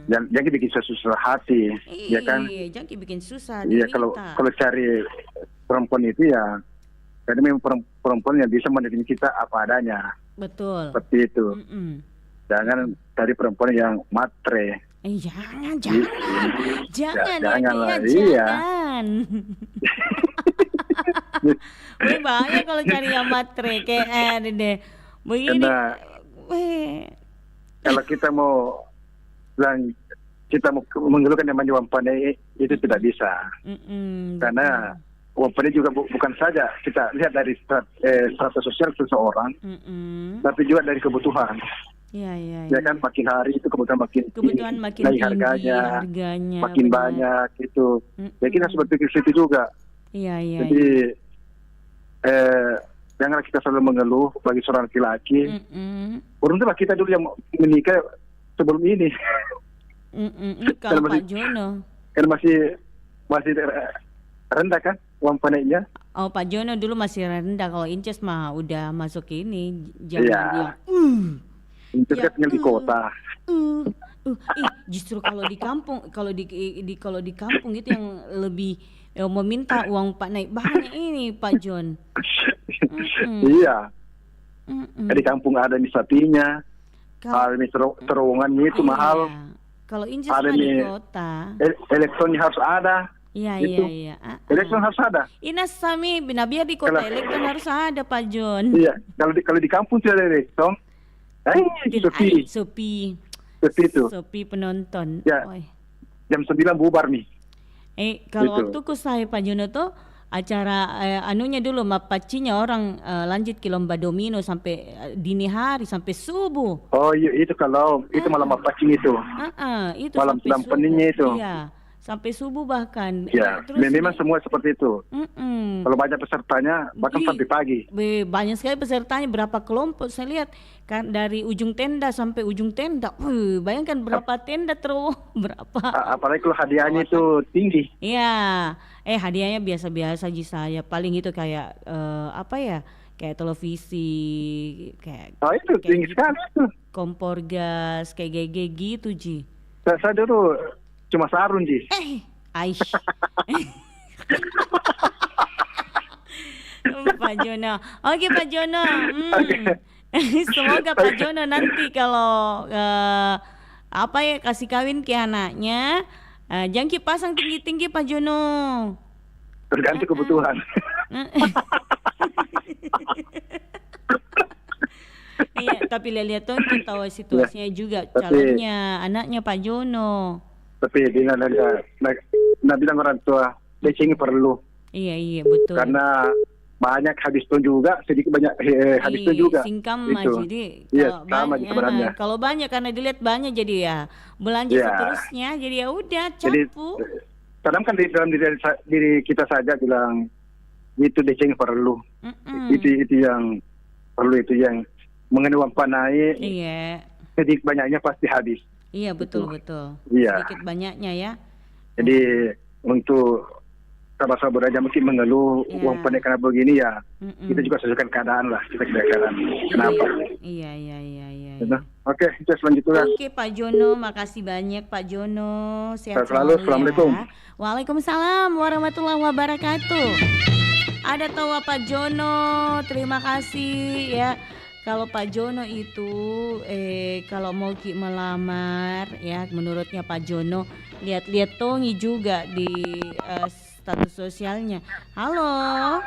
Jangan bikin susah hati, ya kan? Jangan bikin susah. Iya, kalau cari perempuan itu ya, karena memang perempuan yang bisa menerima kita apa adanya. Betul. Seperti itu. Jangan cari perempuan yang matre. Jangan. Iya. Bahaya kalau cari yang matre kayak deh. Begini. Kalau kita mau mengeluhkan namanya uang PNI itu tidak bisa. Karena uang PNI juga bukan saja kita lihat dari strata sosial seseorang, tapi juga dari kebutuhan. Iya. Ya kan makin hari itu kebutuhan makin naik tinggi, harganya makin banyak itu. Ya kita harus berpikir situ juga. Iya. Jadi janganlah kita selalu mengeluh bagi seorang laki-laki. Beruntunglah kita dulu yang menikah sebelum ini. Kalau Pak Jono kan masih rendah kan uang PNI-nya. Oh, Pak Jono dulu masih rendah. Kalau Inces mah udah masuk ini zaman Inces kan tinggal di kota. Justru kalau di kampung, kalau di kampung itu yang lebih meminta uang Pak naik banyak ini Pak John. Iya. Di kampung ada nih sapinya, ada nih terowongannya itu mahal. Kalau Inces ada di kota. Elektronnya harus ada. Iya. Elektron harus ada. Inas sami biar di kota elektron harus ada Pak John. Iya. Kalau di kampung tidak ada elektron, sepi itu. Sepi penonton. Ya. Jam 9 bubar nih. Kalau waktu saya Pak Jono tuh acara anunya dulu mapacinya orang lanjut ke lomba domino sampai dini hari sampai subuh. Oh iya itu kalau itu malam mapacing itu. Itu malam sedang peningnya itu. Iya. Sampai subuh bahkan. Ya, memang semua seperti itu. Kalau banyak pesertanya bahkan sampai pagi. Banyak sekali pesertanya, berapa kelompok saya lihat kan dari ujung tenda sampai ujung tenda. Bayangkan berapa tenda berapa. Apalagi kalau hadiahnya itu tinggi. Iya. Hadiahnya biasa-biasa aja saya. Paling itu kayak kayak televisi, kayak itu tinggi gitu. Sekali itu. Kompor gas, kayak GG gitu Ji. Saya dulu cuma sarung Ji. Aish. Pak Jono. Oke Pak Jono. Semoga Pak Jono nanti kalau apa ya kasih kawin ke anaknya. Jangan ki pasang tinggi-tinggi Pak Jono. Tergantung kebutuhan. Iya, tapi lihat tuh kita tahu situasinya juga calonnya, anaknya Pak Jono. Tapi dengan ada bilang orang tua, matching perlu. Iya betul. Karena banyak habis pun juga, sedikit banyak habis pun juga. Singkam itu. jadi Kalau banyak karena dilihat banyak jadi ya belanja seterusnya jadi ya udah capu. Kadang kan di dalam diri kita saja bilang itu matching perlu. Itu yang perlu, itu yang mengenai uang naik. Iya. Sedikit banyaknya pasti habis. Iya betul. Iya. Sedikit banyaknya ya. Jadi untuk sahabat-sahabat aja mungkin mengeluh uang pendek karena begini ya. Kita juga sesuaikan keadaan lah. Kita keadaan. Kenapa? Iya. Oke, kita selanjutnya. Oke Pak Jono, makasih banyak Pak Jono. Sehat selalu. Assalamualaikum. Ya. Waalaikumsalam warahmatullahi wabarakatuh. Ada tahu Pak Jono, terima kasih ya. Kalau Pak Jono itu kalau mau melamar ya, menurutnya Pak Jono lihat-lihat tongi juga di status sosialnya. Halo.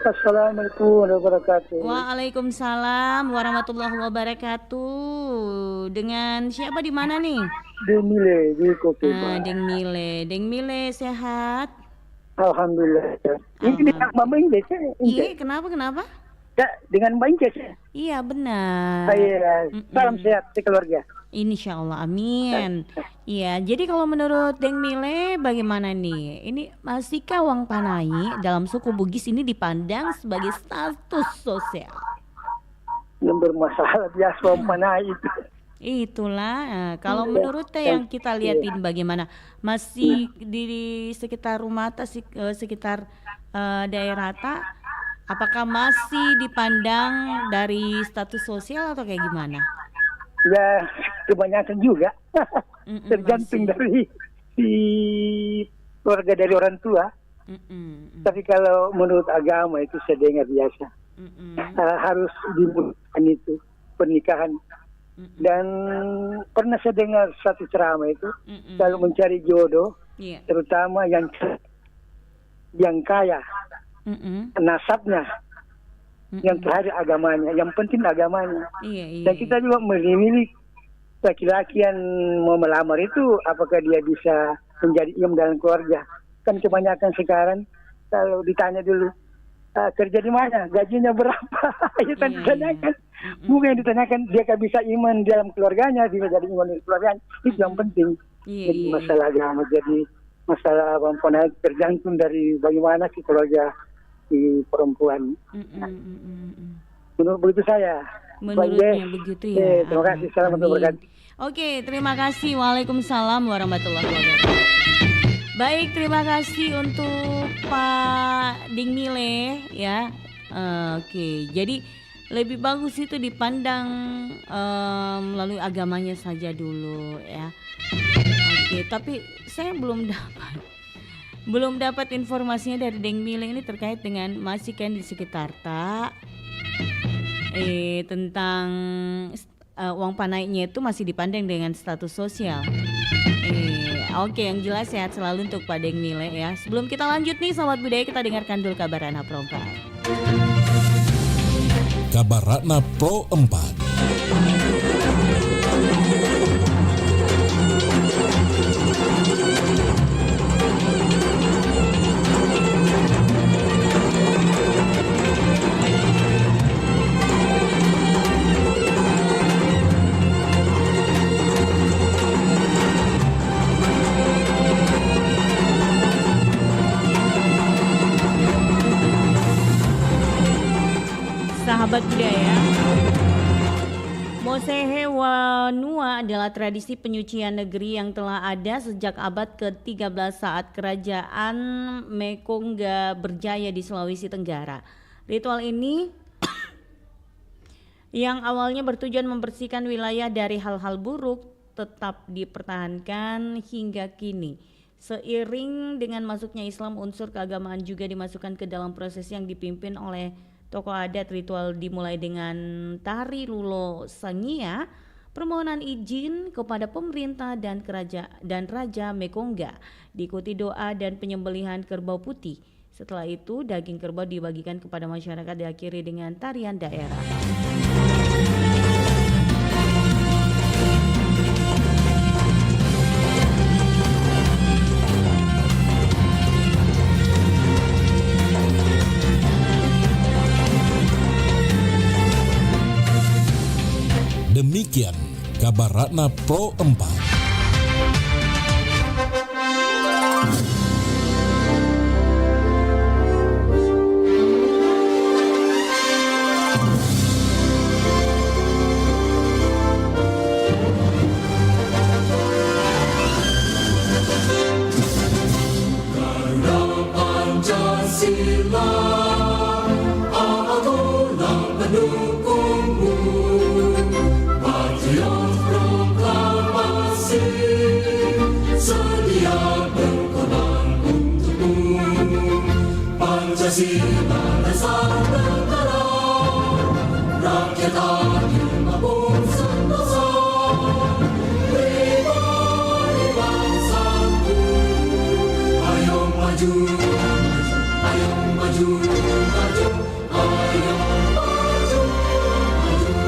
Assalamualaikum warahmatullahi wabarakatuh. Waalaikumsalam warahmatullahi wabarakatuh. Dengan siapa di mana nih? Deng Mile di Kopiba. Deng Mile sehat? Alhamdulillah. Ini Mama Indah. Iya, kenapa? Ya, dengan Mbak Inces. Iya benar. Iya, salam sehat di keluarga. Insya Allah, amin. Iya, jadi kalau menurut Deng Mile bagaimana nih? Ini masihkah uang panai dalam suku Bugis ini dipandang sebagai status sosial? Yang bermasalah biasa uang panai itu. Itulah, kalau menurut yang kita lihatin bagaimana? Masih di sekitar rumah sekitar daerah apakah masih dipandang dari status sosial atau kayak gimana? Ya kebanyakan juga tergantung dari si keluarga dari orang tua. Tapi kalau menurut agama itu saya dengar biasa harus dimulai itu pernikahan. Dan pernah saya dengar satu ceramah itu kalau mencari jodoh, terutama yang kaya, nasabnya. Yang terakhir agamanya, yang penting agamanya. Dan kita juga memilih laki-laki yang mau melamar itu apakah dia bisa menjadi imam dalam keluarga. Kan kebanyakan sekarang kalau ditanya dulu kerja di mana, gajinya berapa, itu kan ditanyakan. Bukan yang ditanyakan dia kan bisa iman dalam keluarganya, bisa jadi iman dalam keluarganya, itu yang penting. Jadi masalah agama, jadi masalah perempuan tergantung dari bagaimana si keluarga si perempuan. Menurut begitu saya. Menurutnya begitu ya. Terima kasih. Assalamualaikum warahmatullahi wabarakatuh. Oke, terima kasih. Waalaikumsalam warahmatullahi wabarakatuh. Baik, terima kasih untuk Pak Deng Mile ya. Oke, jadi lebih bagus itu dipandang melalui agamanya saja dulu ya. Oke, tapi saya belum dapat informasinya dari Deng Mile ini terkait dengan masih kan di sekitar tentang uang panainya itu masih dipandang dengan status sosial. Oke, yang jelas sehat selalu untuk Pak Deng Mile ya. Sebelum kita lanjut nih Sobat Budaya, kita dengarkan dulu kabar Ratna Pro 4. Kabar Ratna Pro 4. Sahabat budaya, Mosehe Wanua adalah tradisi penyucian negeri yang telah ada sejak abad ke-13 saat kerajaan Mekongga berjaya di Sulawesi Tenggara. Ritual ini yang awalnya bertujuan membersihkan wilayah dari hal-hal buruk tetap dipertahankan hingga kini. Seiring dengan masuknya Islam, unsur keagamaan juga dimasukkan ke dalam proses yang dipimpin oleh tokoh adat. Ritual dimulai dengan tari Lulo Sangia permohonan izin kepada pemerintah dan Raja Mekongga, diikuti doa dan penyembelihan kerbau putih. Setelah itu daging kerbau dibagikan kepada masyarakat, diakhiri dengan tarian daerah. Demikian kabar Ratna Pro 4. Pancasila, akulah pendukungmu, patriot proklamasi, sedia berkorban untukmu. Pancasila dasar negara, rakyat adil makmur sentosa, pribadi bangsaku, ayo maju. Ayo maju, maju, ayo maju, maju.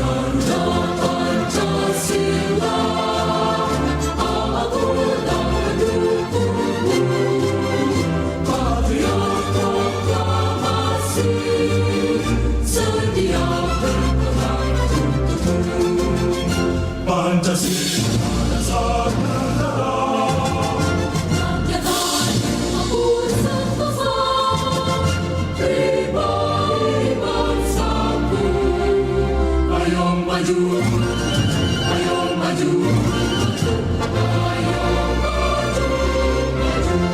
Garuda Pancasila, Pancasila dasar negara, rakyat adil makmur sentosa, pribadi bangsaku, ayo maju, ayo maju, ayo maju, maju.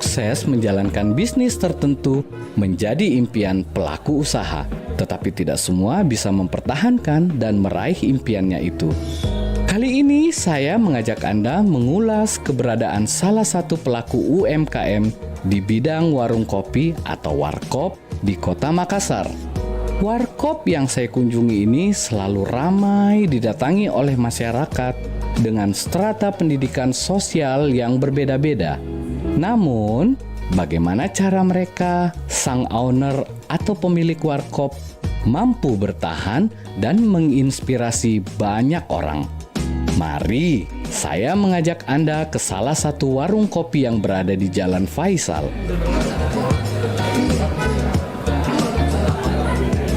sukses menjalankan bisnis tertentu menjadi impian pelaku usaha, tetapi tidak semua bisa mempertahankan dan meraih impiannya itu. Kali ini saya mengajak Anda mengulas keberadaan salah satu pelaku UMKM di bidang warung kopi atau warkop di Kota Makassar. Warkop yang saya kunjungi ini selalu ramai didatangi oleh masyarakat dengan strata pendidikan sosial yang berbeda-beda. Namun, bagaimana cara mereka, sang owner atau pemilik warkop, mampu bertahan dan menginspirasi banyak orang? Mari saya mengajak Anda ke salah satu warung kopi yang berada di Jalan Faisal.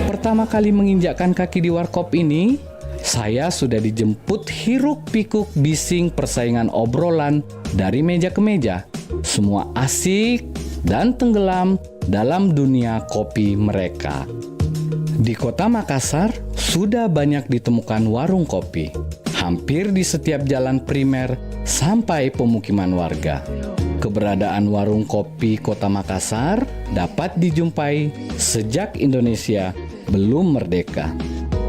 Pertama kali menginjakkan kaki di warkop ini, saya sudah dijemput hiruk-pikuk bising persaingan obrolan dari meja ke meja. Semua asik dan tenggelam dalam dunia kopi mereka. Di Kota Makassar sudah banyak ditemukan warung kopi, hampir di setiap jalan primer sampai pemukiman warga. Keberadaan warung kopi Kota Makassar dapat dijumpai sejak Indonesia belum merdeka.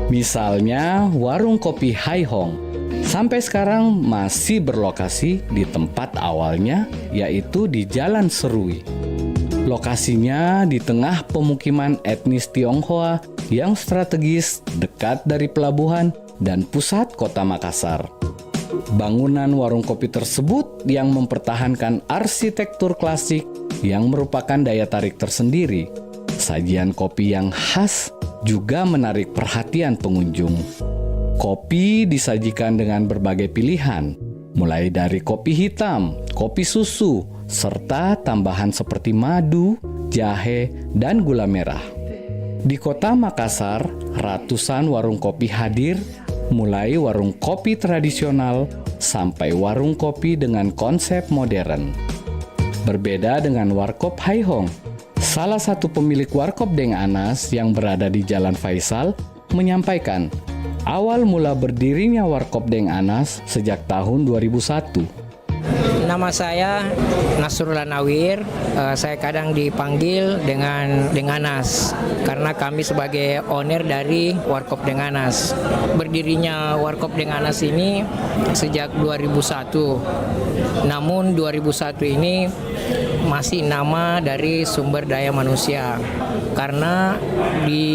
Misalnya warung kopi Hai Hong, sampai sekarang masih berlokasi di tempat awalnya, yaitu di Jalan Serui. Lokasinya di tengah pemukiman etnis Tionghoa yang strategis dekat dari pelabuhan dan pusat Kota Makassar. Bangunan warung kopi tersebut yang mempertahankan arsitektur klasik yang merupakan daya tarik tersendiri. Sajian kopi yang khas juga menarik perhatian pengunjung. Kopi disajikan dengan berbagai pilihan, mulai dari kopi hitam, kopi susu, serta tambahan seperti madu, jahe, dan gula merah. Di Kota Makassar, ratusan warung kopi hadir, mulai warung kopi tradisional sampai warung kopi dengan konsep modern. Berbeda dengan warkop Hai Hong, salah satu pemilik warkop Deng Anas yang berada di Jalan Faisal menyampaikan, awal mula berdirinya warkop Deng Anas sejak tahun 2001. Nama saya Nasrullah Nawir, saya kadang dipanggil dengan Deng Anas karena kami sebagai owner dari Warkop Deng Anas. Berdirinya Warkop Deng Anas ini sejak 2001. Namun 2001 ini masih nama dari sumber daya manusia. Karena di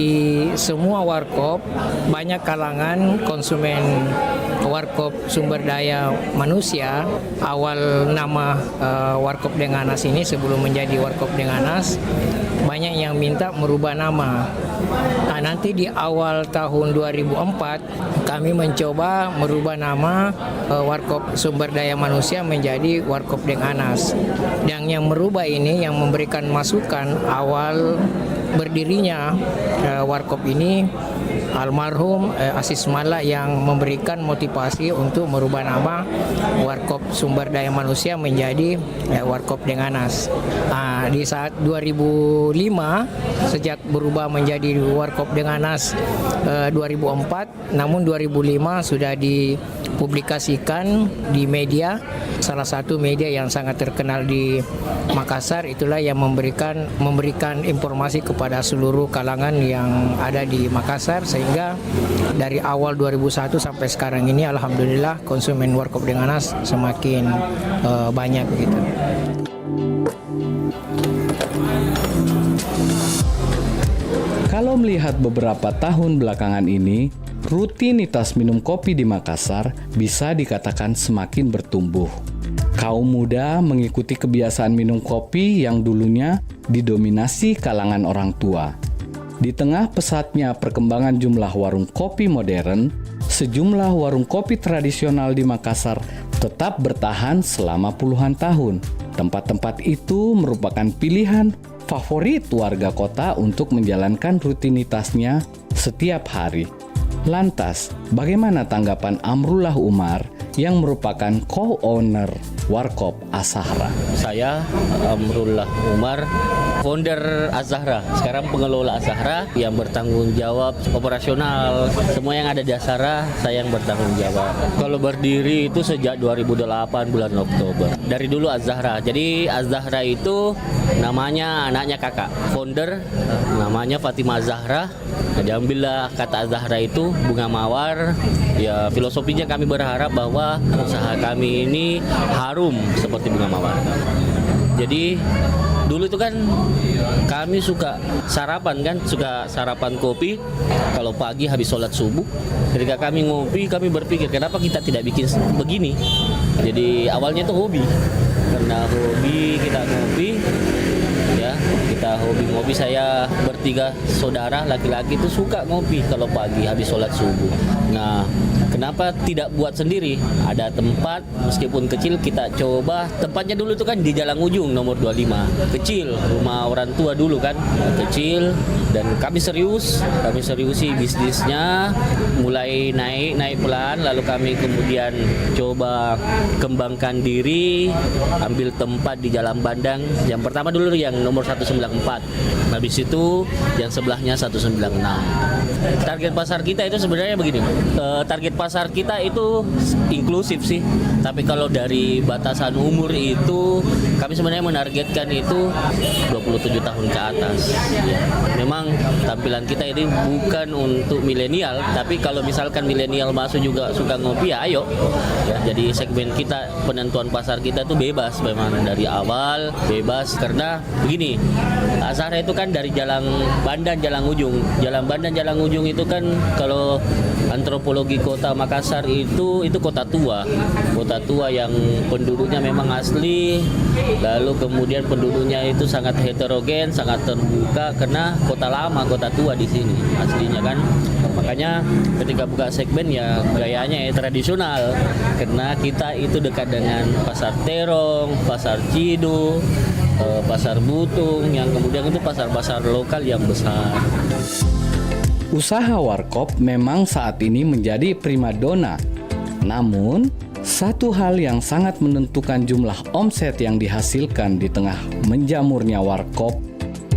semua warkop banyak kalangan konsumen warkop sumber daya manusia. Awal nama Warkop Deng Anas ini sebelum menjadi Warkop Deng Anas banyak yang minta merubah nama. Nah, nanti di awal tahun 2004 kami mencoba merubah nama Warkop Sumber Daya Manusia menjadi Warkop Deng Anas. Dan yang merubah ini, yang memberikan masukan awal berdirinya warkop ini, almarhum Asis Mala yang memberikan motivasi untuk merubah nama Warkop Sumber Daya Manusia menjadi Warkop Deng Anas. Di saat 2005 sejak berubah menjadi Warkop Deng Anas 2004, namun 2005 sudah dipublikasikan di media, salah satu media yang sangat terkenal di Makassar, itulah yang memberikan informasi kepada seluruh kalangan yang ada di Makassar, sehingga dari awal 2001 sampai sekarang ini alhamdulillah konsumen Warkop Deng Anas semakin banyak begitu. Kalau melihat beberapa tahun belakangan ini, rutinitas minum kopi di Makassar bisa dikatakan semakin bertumbuh. Kaum muda mengikuti kebiasaan minum kopi yang dulunya didominasi kalangan orang tua. Di tengah pesatnya perkembangan jumlah warung kopi modern, sejumlah warung kopi tradisional di Makassar tetap bertahan selama puluhan tahun. Tempat-tempat itu merupakan pilihan favorit warga kota untuk menjalankan rutinitasnya setiap hari. Lantas, bagaimana tanggapan Amrullah Umar yang merupakan co-owner Warkop Asahra? Saya Amrullah Umar, founder Az-Zahra. Sekarang pengelola Az-Zahra yang bertanggung jawab operasional. Semua yang ada di Az-Zahra saya yang bertanggung jawab. Kalau berdiri itu sejak 2008 bulan Oktober. Dari dulu Az-Zahra. Jadi Az-Zahra itu namanya anaknya kakak. Founder namanya Fatimah Az-Zahra. Diambillah kata Az-Zahra itu bunga mawar. Ya filosofinya kami berharap bahwa usaha kami ini harum seperti bunga mawar. Jadi dulu itu kan kami suka sarapan kopi kalau pagi habis sholat subuh. Ketika kami ngopi, kami berpikir kenapa kita tidak bikin begini. Jadi awalnya itu hobi, karena hobi kita ngopi. Ya, kita hobi ngopi. Saya bertiga saudara laki-laki itu suka ngopi kalau pagi habis sholat subuh. Nah, kenapa tidak buat sendiri? Ada tempat, meskipun kecil kita coba. Tempatnya dulu itu kan di Jalan Ujung nomor 25. Kecil, rumah orang tua dulu kan, kecil. Dan kami seriusi bisnisnya, mulai naik pelan. Lalu kami kemudian coba kembangkan diri, ambil tempat di Jalan Bandang. Yang pertama dulu yang nomor 194. Habis itu yang sebelahnya 196. Target pasar kita itu sebenarnya begini. Target pasar kita itu inklusif sih. Tapi kalau dari batasan umur itu kami sebenarnya menargetkan itu 27 tahun ke atas. Ya. Memang tampilan kita ini bukan untuk milenial, tapi kalau misalkan milenial masuk juga suka ngopi ya ayo. Ya, jadi segmen kita, penentuan pasar kita itu bebas memang dari awal, bebas karena begini. Az-Zahra itu kan dari Jalan Bandang, Jalan Ujung. Jalan Bandang, Jalan Ujung itu kan kalau antropologi kota Makassar itu kota tua. Kota tua yang penduduknya memang asli, lalu kemudian penduduknya itu sangat heterogen, sangat terbuka karena kota lama, kota tua di sini aslinya kan. Makanya ketika buka segmen ya gayanya ya tradisional karena kita itu dekat dengan Pasar Terong, Pasar Cidu, Pasar Butung, yang kemudian itu pasar-pasar lokal yang besar. Usaha warkop memang saat ini menjadi primadona. Namun, satu hal yang sangat menentukan jumlah omset yang dihasilkan di tengah menjamurnya warkop,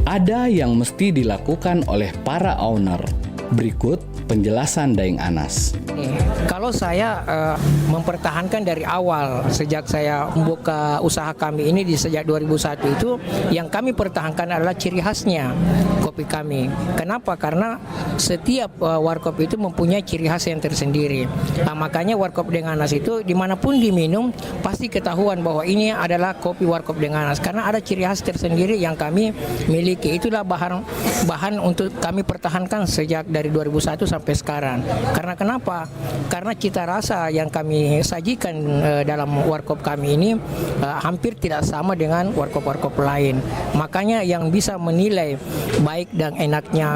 ada yang mesti dilakukan oleh para owner. Berikut penjelasan Daeng Anas. Kalau saya mempertahankan dari awal sejak saya membuka usaha kami ini di sejak 2001 itu yang kami pertahankan adalah ciri khasnya kopi kami. Kenapa? Karena setiap warkop itu mempunyai ciri khas yang tersendiri. Nah, makanya warkop Daeng Anas itu dimanapun diminum pasti ketahuan bahwa ini adalah kopi warkop Daeng Anas karena ada ciri khas tersendiri yang kami miliki. Itulah bahan untuk kami pertahankan sejak dari 2001 sampai sekarang. Karena kenapa? Karena cita rasa yang kami sajikan dalam warkop kami ini hampir tidak sama dengan warkop-warkop lain. Makanya yang bisa menilai baik dan enaknya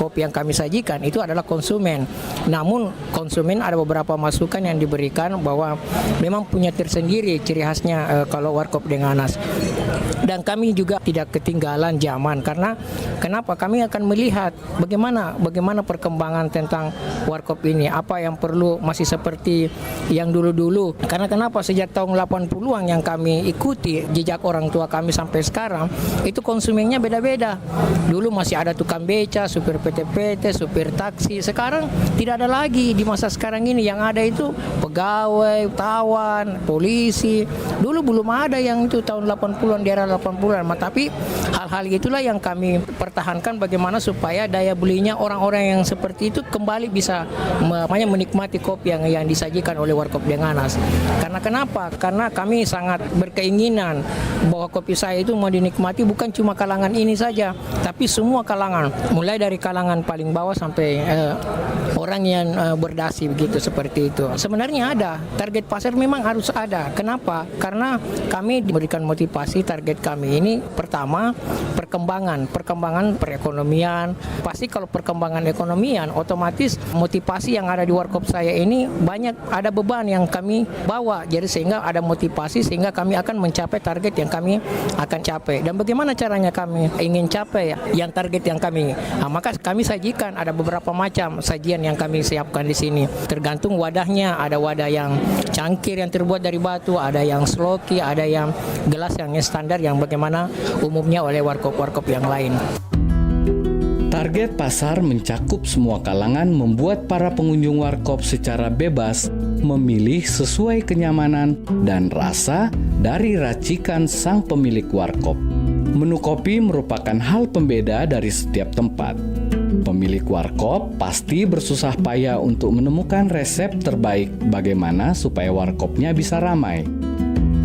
kopi yang kami sajikan itu adalah konsumen. Namun konsumen ada beberapa masukan yang diberikan bahwa memang punya tersendiri ciri khasnya kalau warkop Daeng Anas. Dan kami juga tidak ketinggalan zaman karena kenapa? Kami akan melihat bagaimana perkembangan tentang warkop ini, apa yang perlu masih seperti yang dulu-dulu. Karena kenapa? Sejak tahun 80-an yang kami ikuti jejak orang tua kami sampai sekarang, itu konsumennya beda-beda. Dulu masih ada tukang beca, supir PT-PT, supir taksi. Sekarang tidak ada lagi di masa sekarang ini. Yang ada itu pegawai, tawan, polisi. Dulu belum ada yang itu tahun 80-an, di era 80-an. Tapi hal-hal itulah yang kami pertahankan bagaimana supaya daya belinya orang-orang yang seperti itu kembali bisa menikmati kopi yang disajikan oleh warkop Daeng Anas. Karena kenapa? Karena kami sangat berkeinginan bahwa kopi saya itu mau dinikmati bukan cuma kalangan ini saja, tapi semua kalangan, mulai dari kalangan paling bawah sampai orang yang berdasi begitu seperti itu. Sebenarnya ada target pasar, memang harus ada. Kenapa? Karena kami diberikan motivasi. Target kami ini pertama perkembangan perekonomian. Pasti kalau perkembangan ekonomian otomatis motivasi yang ada di warkop saya ini banyak ada beban yang kami bawa. Jadi sehingga ada motivasi sehingga kami akan mencapai target yang kami akan capai. Dan bagaimana caranya kami ingin capai yang target yang kami? Maka kami sajikan ada beberapa macam sajian yang kami siapkan di sini. Tergantung wadahnya, ada wadah yang cangkir yang terbuat dari batu, ada yang sloki, ada yang gelas yang standar yang yang bagaimana umumnya oleh warkop-warkop yang lain. Target pasar mencakup semua kalangan, membuat para pengunjung warkop secara bebas memilih sesuai kenyamanan dan rasa dari racikan sang pemilik warkop. Menu kopi merupakan hal pembeda dari setiap tempat. Pemilik warkop pasti bersusah payah untuk menemukan resep terbaik bagaimana supaya warkopnya bisa ramai.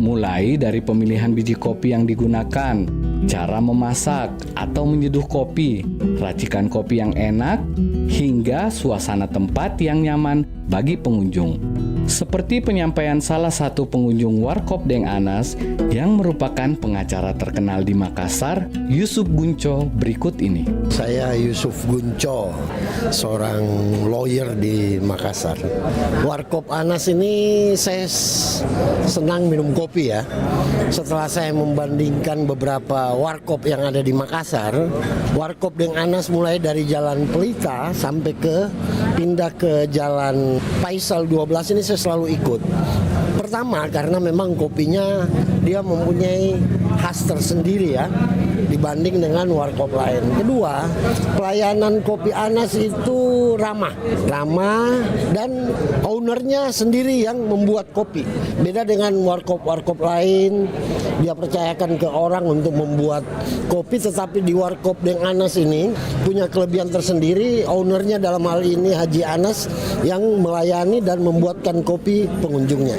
Mulai dari pemilihan biji kopi yang digunakan, cara memasak atau menyeduh kopi, racikan kopi yang enak, hingga suasana tempat yang nyaman bagi pengunjung. Seperti penyampaian salah satu pengunjung warkop Deng Anas yang merupakan pengacara terkenal di Makassar, Yusuf Gunco, berikut ini. Saya Yusuf Gunco, seorang lawyer di Makassar. Warkop Anas ini saya senang minum kopi ya. Setelah saya membandingkan beberapa warkop yang ada di Makassar, warkop Deng Anas mulai dari Jalan Pelita sampai pindah ke Jalan Faisal 12 ini saya selalu ikut. Pertama karena memang kopinya dia mempunyai khas tersendiri ya dibanding dengan warkop lain. Kedua, pelayanan kopi Anas itu ramah dan ownernya sendiri yang membuat kopi. Beda dengan warkop-warkop lain, dia percayakan ke orang untuk membuat kopi, tetapi di warkop Deng Anas ini punya kelebihan tersendiri. Ownernya dalam hal ini Haji Anas yang melayani dan membuatkan kopi pengunjungnya.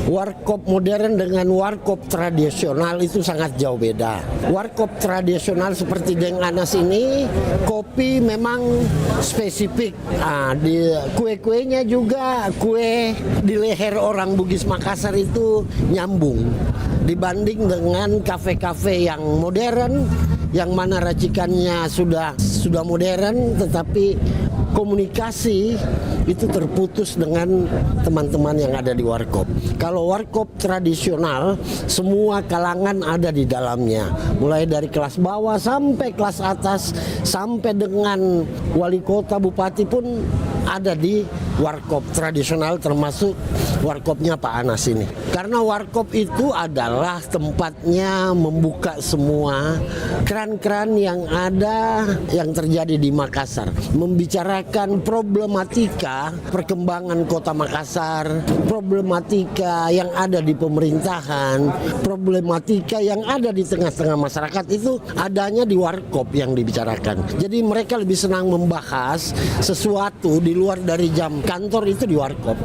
Warkop modern dengan warkop tradisional itu sangat jauh beda. Warkop tradisional seperti Deng Anas ini kopi memang spesifik. Di kue-kuenya juga kue di leher orang Bugis Makassar itu nyambung dibanding dengan kafe-kafe yang modern yang mana racikannya sudah modern tetapi komunikasi itu terputus dengan teman-teman yang ada di warkop. Kalau warkop tradisional, semua kalangan ada di dalamnya. Mulai dari kelas bawah sampai kelas atas, sampai dengan wali kota, bupati pun ada di warkop tradisional, termasuk warkopnya Pak Anas ini. Karena warkop itu adalah tempatnya membuka semua keran-keran yang ada yang terjadi di Makassar. Membicarakan problematika perkembangan kota Makassar, problematika yang ada di pemerintahan, problematika yang ada di tengah-tengah masyarakat itu adanya di warkop yang dibicarakan. Jadi mereka lebih senang membahas sesuatu di luar dari jam kantor itu di warkop.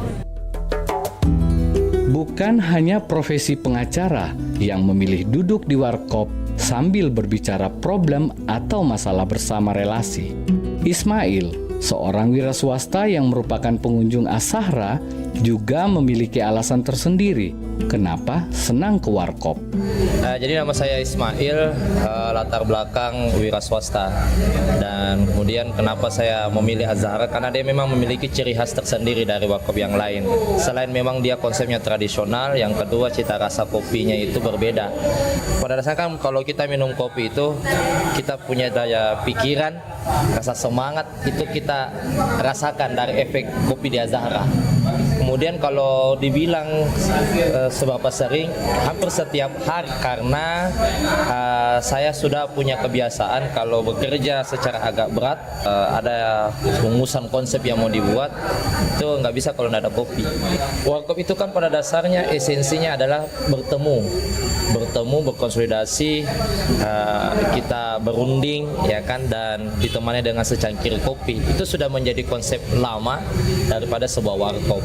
Bukan hanya profesi pengacara yang memilih duduk di warkop sambil berbicara problem atau masalah bersama relasi. Ismail, seorang wira swasta yang merupakan pengunjung As-Sahra, juga memiliki alasan tersendiri kenapa senang ke warkop. Jadi nama saya Ismail, latar belakang wira swasta. Dan kemudian kenapa saya memilih Az-Sahra, karena dia memang memiliki ciri khas tersendiri dari warkop yang lain. Selain memang dia konsepnya tradisional, yang kedua cita rasa kopinya itu berbeda. Pada dasarnya kan kalau kita minum kopi itu kita punya daya pikiran, rasa semangat itu kita rasakan dari efek kopi di Az-Sahra. Kemudian kalau dibilang seberapa sering, hampir setiap hari, karena saya sudah punya kebiasaan kalau bekerja secara agak berat, ada rumusan konsep yang mau dibuat, itu nggak bisa kalau nggak ada kopi. Warkop itu kan pada dasarnya esensinya adalah bertemu, berkonsolidasi, kita berunding, ya kan, dan ditemani dengan secangkir kopi. Itu sudah menjadi konsep lama daripada sebuah warkop.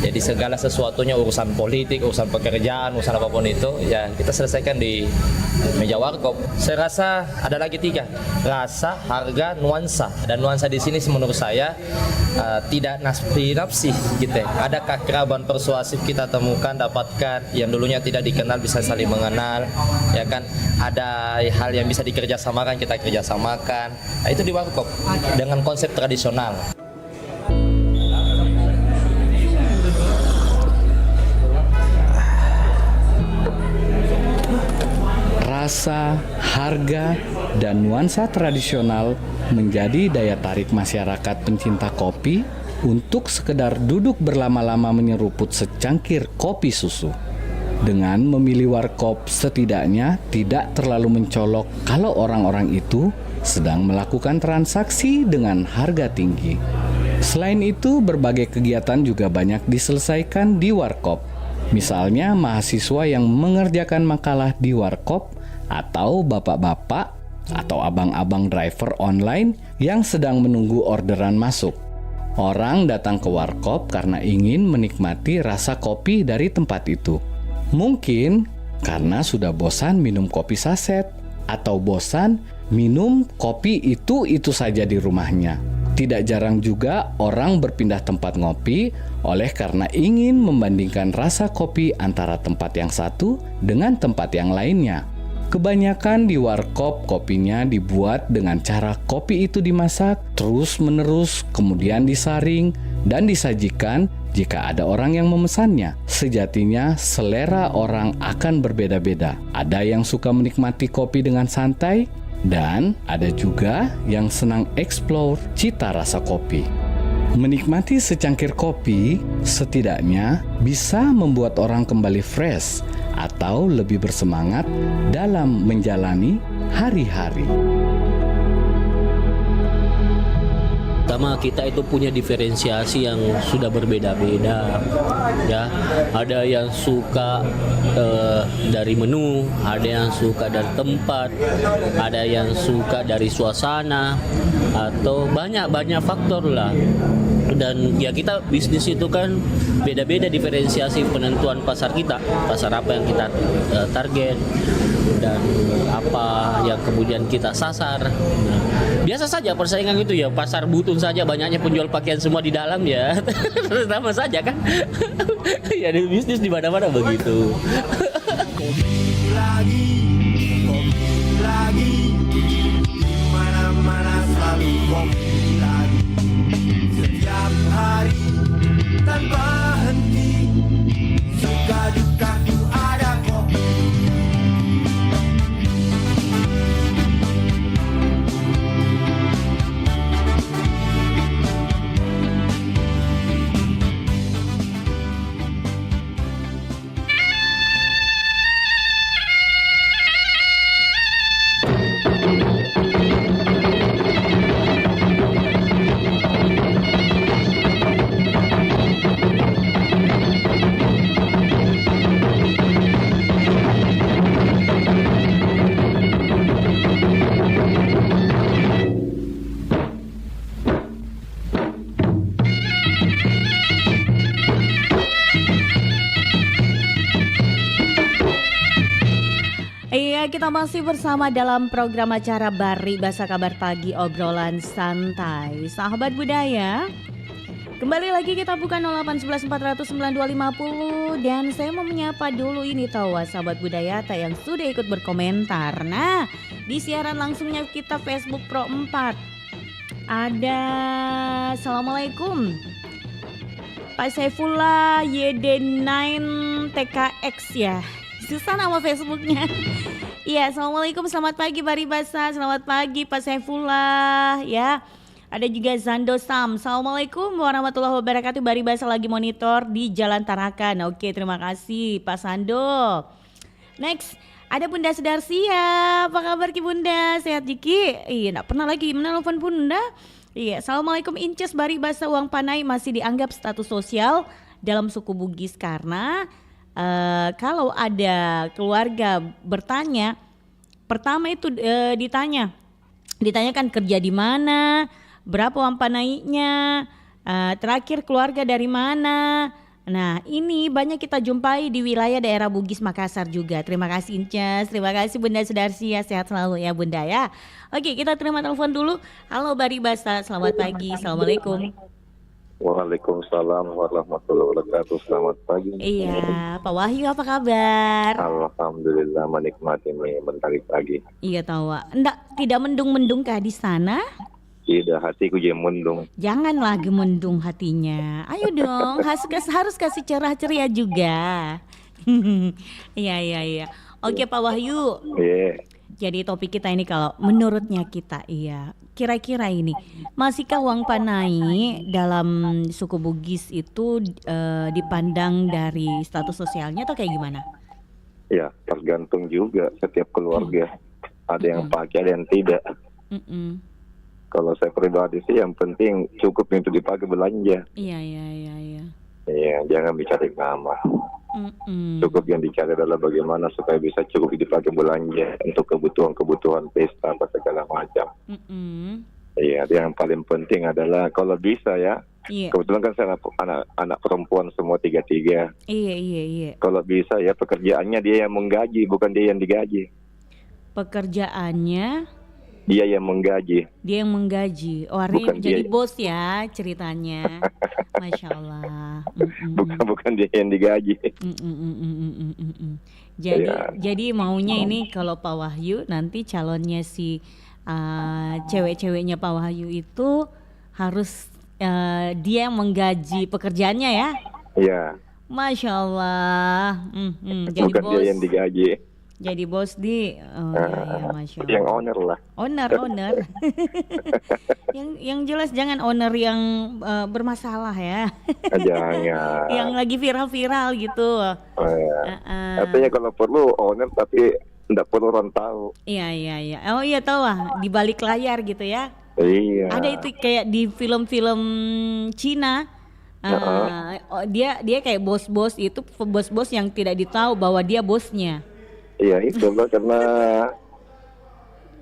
Jadi segala sesuatunya, urusan politik, urusan pekerjaan, urusan apapun itu, ya kita selesaikan di meja warkop. Saya rasa ada lagi 3, rasa, harga, nuansa. Dan nuansa di sini menurut saya tidak nafsi gitu. Ada keakraban persuasif kita temukan, dapatkan, yang dulunya tidak dikenal bisa saling mengenal, ya kan. Ada hal yang bisa dikerjasamakan, kita kerjasamakan. Nah, itu di warkop dengan konsep tradisional. Rasa, harga, dan nuansa tradisional menjadi daya tarik masyarakat pencinta kopi untuk sekedar duduk berlama-lama menyeruput secangkir kopi susu. Dengan memilih warkop, setidaknya tidak terlalu mencolok kalau orang-orang itu sedang melakukan transaksi dengan harga tinggi. Selain itu, berbagai kegiatan juga banyak diselesaikan di warkop. Misalnya mahasiswa yang mengerjakan makalah di warkop, atau bapak-bapak atau abang-abang driver online yang sedang menunggu orderan masuk. Orang datang ke warkop karena ingin menikmati rasa kopi dari tempat itu. Mungkin karena sudah bosan minum kopi saset atau bosan minum kopi itu saja di rumahnya. Tidak jarang juga orang berpindah tempat ngopi oleh karena ingin membandingkan rasa kopi antara tempat yang satu dengan tempat yang lainnya. Kebanyakan di warkop kopinya dibuat dengan cara kopi itu dimasak terus-menerus, kemudian disaring dan disajikan jika ada orang yang memesannya. Sejatinya selera orang akan berbeda-beda. Ada yang suka menikmati kopi dengan santai dan ada juga yang senang explore cita rasa kopi. Menikmati secangkir kopi setidaknya bisa membuat orang kembali fresh atau lebih bersemangat dalam menjalani hari-hari. Pertama, kita itu punya diferensiasi yang sudah berbeda-beda, ya. Ada yang suka dari menu, ada yang suka dari tempat, ada yang suka dari suasana, atau banyak faktor lah. Dan ya kita bisnis itu kan beda-beda diferensiasi penentuan pasar kita, pasar apa yang kita target dan apa yang kemudian kita sasar. Nah, biasa saja persaingan itu ya, pasar butun saja banyaknya penjual pakaian semua di dalam ya, sama saja kan. Ya di bisnis di mana-mana begitu. Kopi lagi, di mana-mana selalu kopi lagi. Setiap hari tanpa henti, suka dukaku ada kopi. Kita masih bersama dalam program acara Bari Bahasa Kabar Pagi Obrolan Santai. Sahabat budaya, kembali lagi kita buka 0811 400 9250 dan saya mau menyapa dulu ini tahu sahabat budaya yang sudah ikut berkomentar. Nah, di siaran langsungnya kita Facebook Pro 4 ada Assalamualaikum Pak Saifullah YD9 TKX ya. Susah nama Facebooknya. Iya, Assalamualaikum, selamat pagi Bari Basa, selamat pagi Pak Saifullah ya. Ada juga Zando Sam, Assalamualaikum warahmatullahi wabarakatuh. Bari Basa lagi monitor di Jalan Tarakan. Oke, terima kasih Pak Sando. Next, ada Bunda Sudarsia, apa kabar Ki Bunda? Sehat Jiki? Iya, gak pernah lagi menelpon Bunda. Iya, Assalamualaikum Inces. Bari Basa uang panai masih dianggap status sosial dalam suku Bugis karena kalau ada keluarga bertanya, pertama itu ditanyakan kerja di mana, berapa uang panainya, terakhir keluarga dari mana. Nah, ini banyak kita jumpai di wilayah daerah Bugis Makassar juga. Terima kasih Incas, terima kasih Bunda Sudarsia, sehat selalu ya Bunda ya. Oke, kita terima telepon dulu. Halo Bari Basa, selamat pagi, Assalamualaikum. Waalaikumsalam warahmatullahi wabarakatuh. Selamat pagi. Iya, Pak Wahyu apa kabar? Alhamdulillah menikmati nih mentari pagi. Iya tahu. Tidak mendung-mendung kah di sana? Tidak, hatiku jadi mendung. Janganlah gemendung hatinya. Ayo dong, harus kasih cerah ceria juga. Iya. Oke Pak Wahyu. Iya. Jadi topik kita ini kalau menurutnya kita kira-kira ini masihkah uang panai dalam suku Bugis itu dipandang dari status sosialnya atau kayak gimana? Ya, tergantung juga setiap keluarga. Ada yang pakai, ada yang tidak. Kalau saya pribadi sih yang penting cukup untuk dipakai belanja. Iya. Iya, jangan bicara nama. Cukup yang dicari adalah bagaimana supaya bisa cukup dipakai belanja untuk kebutuhan pesta apa segala macam. Iya, yang paling penting adalah kalau bisa ya. Iya. Kebetulan kan saya anak perempuan semua 3. Iya. Kalau bisa ya pekerjaannya dia yang menggaji, bukan dia yang digaji. Pekerjaannya Dia yang menggaji. dia yang menggaji. Oh, artinya Bukan jadi dia. bos ya ceritanya. Masya Allah. Bukan dia yang digaji. Jadi maunya ini kalau Pak Wahyu nanti calonnya si cewek-ceweknya Pak Wahyu itu harus dia yang menggaji pekerjaannya ya. Iya. Masya Allah. Jadi Bukan bos. dia yang digaji. Jadi bos di. Iya, Masya Allah. Yang owner lah. Owner. yang jelas jangan owner yang bermasalah ya. Jangan. Yang lagi viral-viral gitu. Artinya kalau perlu owner tapi tidak perlu orang tahu. Iya. Oh iya tahu di balik layar gitu ya. Iya. Ada itu kayak di film-film Cina. Dia kayak bos-bos itu, bos-bos yang tidak ditahu bahwa dia bosnya. Iya itu loh, karena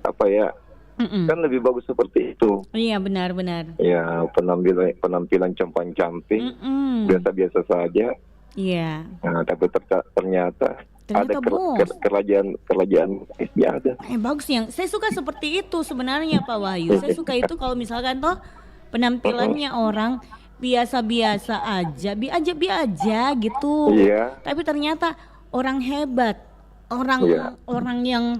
apa ya? Kan lebih bagus seperti itu. Iya benar. Ya penampilan compang-camping, biasa-biasa saja. Iya. Nah, tapi ternyata ada bos. kerajaan ada. Bagus yang saya suka seperti itu sebenarnya Pak Wahyu. Saya suka itu kalau misalkan toh penampilannya orang biasa-biasa aja, biasa gitu. Iya. Tapi ternyata orang hebat, orang yang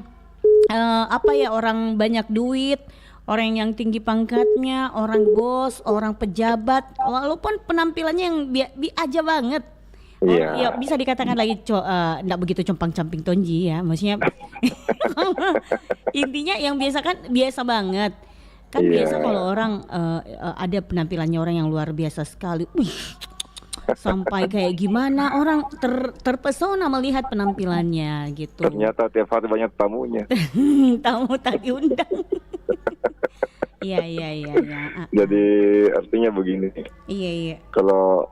orang banyak duit, orang yang tinggi pangkatnya, orang bos, orang pejabat, walaupun penampilannya yang aja banget. Ya bisa dikatakan lagi enggak begitu compang-camping tonji ya, maksudnya intinya yang biasa banget. Kan biasa kalau orang ada penampilannya orang yang luar biasa sekali. Sampai kayak gimana orang terpesona melihat penampilannya gitu. Ternyata tiap hari banyak tamunya. Tamu tak diundang. Iya. Jadi artinya begini. Iya. Kalau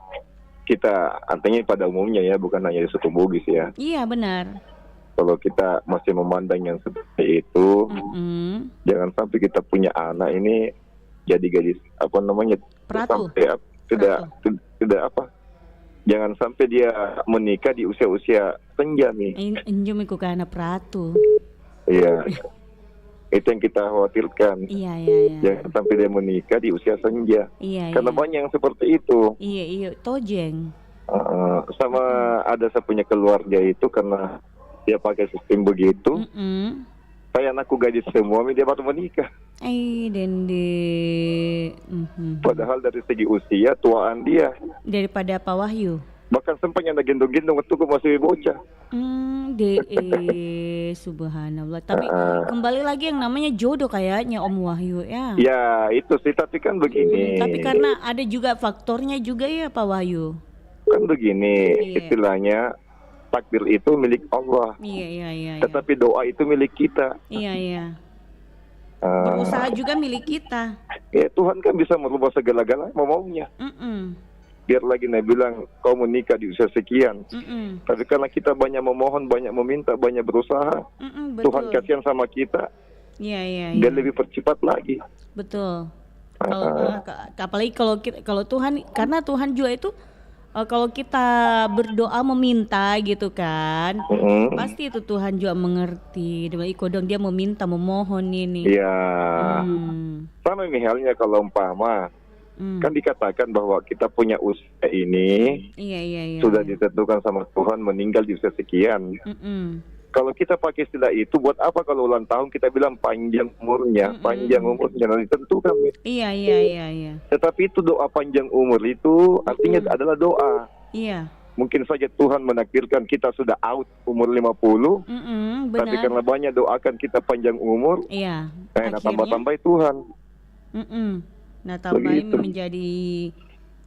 kita artinya pada umumnya ya, bukan hanya di suku Bugis ya. Iya benar. Kalau kita masih memandang yang seperti itu, jangan sampai kita punya anak ini jadi gadis Peratu. Tidak apa. Jangan sampai dia menikah di usia-usia senja nih. Injum iku kana pratu. Iya. Itu yang kita khawatirkan. Iya. Jangan sampai dia menikah di usia senja. Iya. Karena banyak yang seperti itu. Iya, tojeng. Sama ada saya punya keluarga itu karena dia pakai sistem begitu. Saya anakku gadis semua, dia baru menikah. Dende. Padahal dari segi usia tuaan dia daripada Pak Wahyu. Bahkan sempatnya ada gendong-gendong waktu masih bocah. Subhanallah. Tapi kembali lagi yang namanya jodoh kayaknya Om Wahyu ya. Ya itu sih, tapi kan begini. Tapi karena ada juga faktornya juga ya Pak Wahyu. Kan begini, istilahnya takdir itu milik Allah. Iya. Tetapi doa itu milik kita. Iya. Berusaha juga milik kita. Ya Tuhan kan bisa merubah segala-galanya maunya. Biar lagi Nabi bilang kau menikah di usia sekian. Tapi karena kita banyak memohon, banyak meminta, banyak berusaha, Tuhan kasihan sama kita. Iya. Dia lebih percepat lagi. Betul. Apalagi kalau Tuhan, karena Tuhan juga itu kalau kita berdoa meminta gitu kan, pasti itu Tuhan juga mengerti. Kodong dia meminta, memohon ini. Iya. Sama misalnya kalau umpama kan dikatakan bahwa kita punya usia ini sudah ditentukan sama Tuhan meninggal di usia sekian. Kalau kita pakai istilah itu, buat apa kalau ulang tahun kita bilang panjang umurnya, nanti ditentukan. Iya. Tetapi itu doa panjang umur itu artinya adalah doa. Iya. Mungkin saja Tuhan menakdirkan kita sudah out umur 50, tapi karena banyak doakan kita panjang umur, akhirnya tambah-tambah Tuhan. Nah tambah menjadi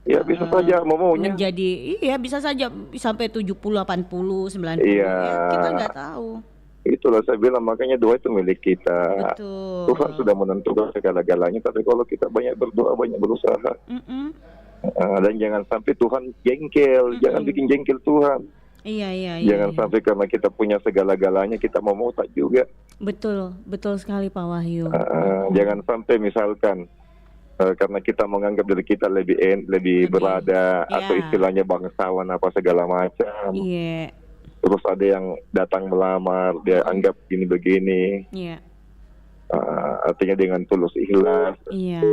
Ya bisa saja maunya. menjadi bisa saja sampai 70, 80, 90 Iya. ya, kita nggak tahu. Itulah saya bilang, makanya doa itu milik kita. Betul. Tuhan sudah menentukan segala-galanya, tapi kalau kita banyak berdoa, banyak berusaha, dan jangan sampai Tuhan jengkel, jangan bikin jengkel Tuhan. Iya. Jangan sampai karena kita punya segala-galanya kita mau tak juga. Betul sekali Pak Wahyu. Jangan sampai misalkan karena kita menganggap diri kita lebih berada atau istilahnya bangsawan apa segala macam. Iya. Terus ada yang datang melamar, dia anggap begini-begini. Iya. Artinya dengan tulus ikhlas,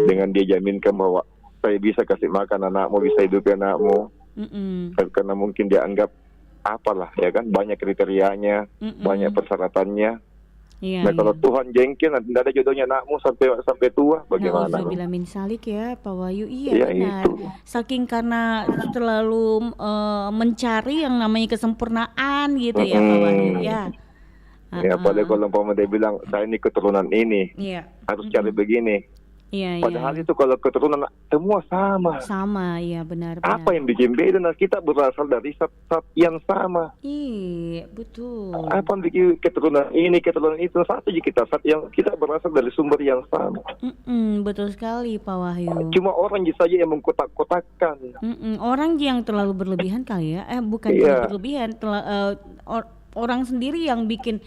dengan dia jaminkan bahwa saya bisa kasih makan anakmu, bisa hidupi anakmu. Karena mungkin dia anggap apalah ya kan, banyak kriterianya, banyak persyaratannya. Nah kalau Tuhan jengkel, nanti tidak ada jodohnya anakmu sampai tua, bagaimana? Nauzubillah min salik ya Pak Wahyu. Iya, benar. itu. Saking karena terlalu mencari yang namanya kesempurnaan gitu ya Pak Wahyu ya. Ya padahal kalau umpama dia bilang saya ini keturunan ini, harus cari begini. Iya. Padahal itu kalau keturunan semua sama. Sama, iya benar. Apa yang bikin beda? Nah, kita berasal dari zat yang sama. Iya, betul. Apa yang bikin keturunan ini, keturunan itu? Satu aja kita, kita berasal dari sumber yang sama. Betul sekali Pak Wahyu. Cuma orang saja yang mengkotak-kotakkan. Orang yang terlalu berlebihan kali ya. Bukan terlalu berlebihan, orang sendiri yang bikin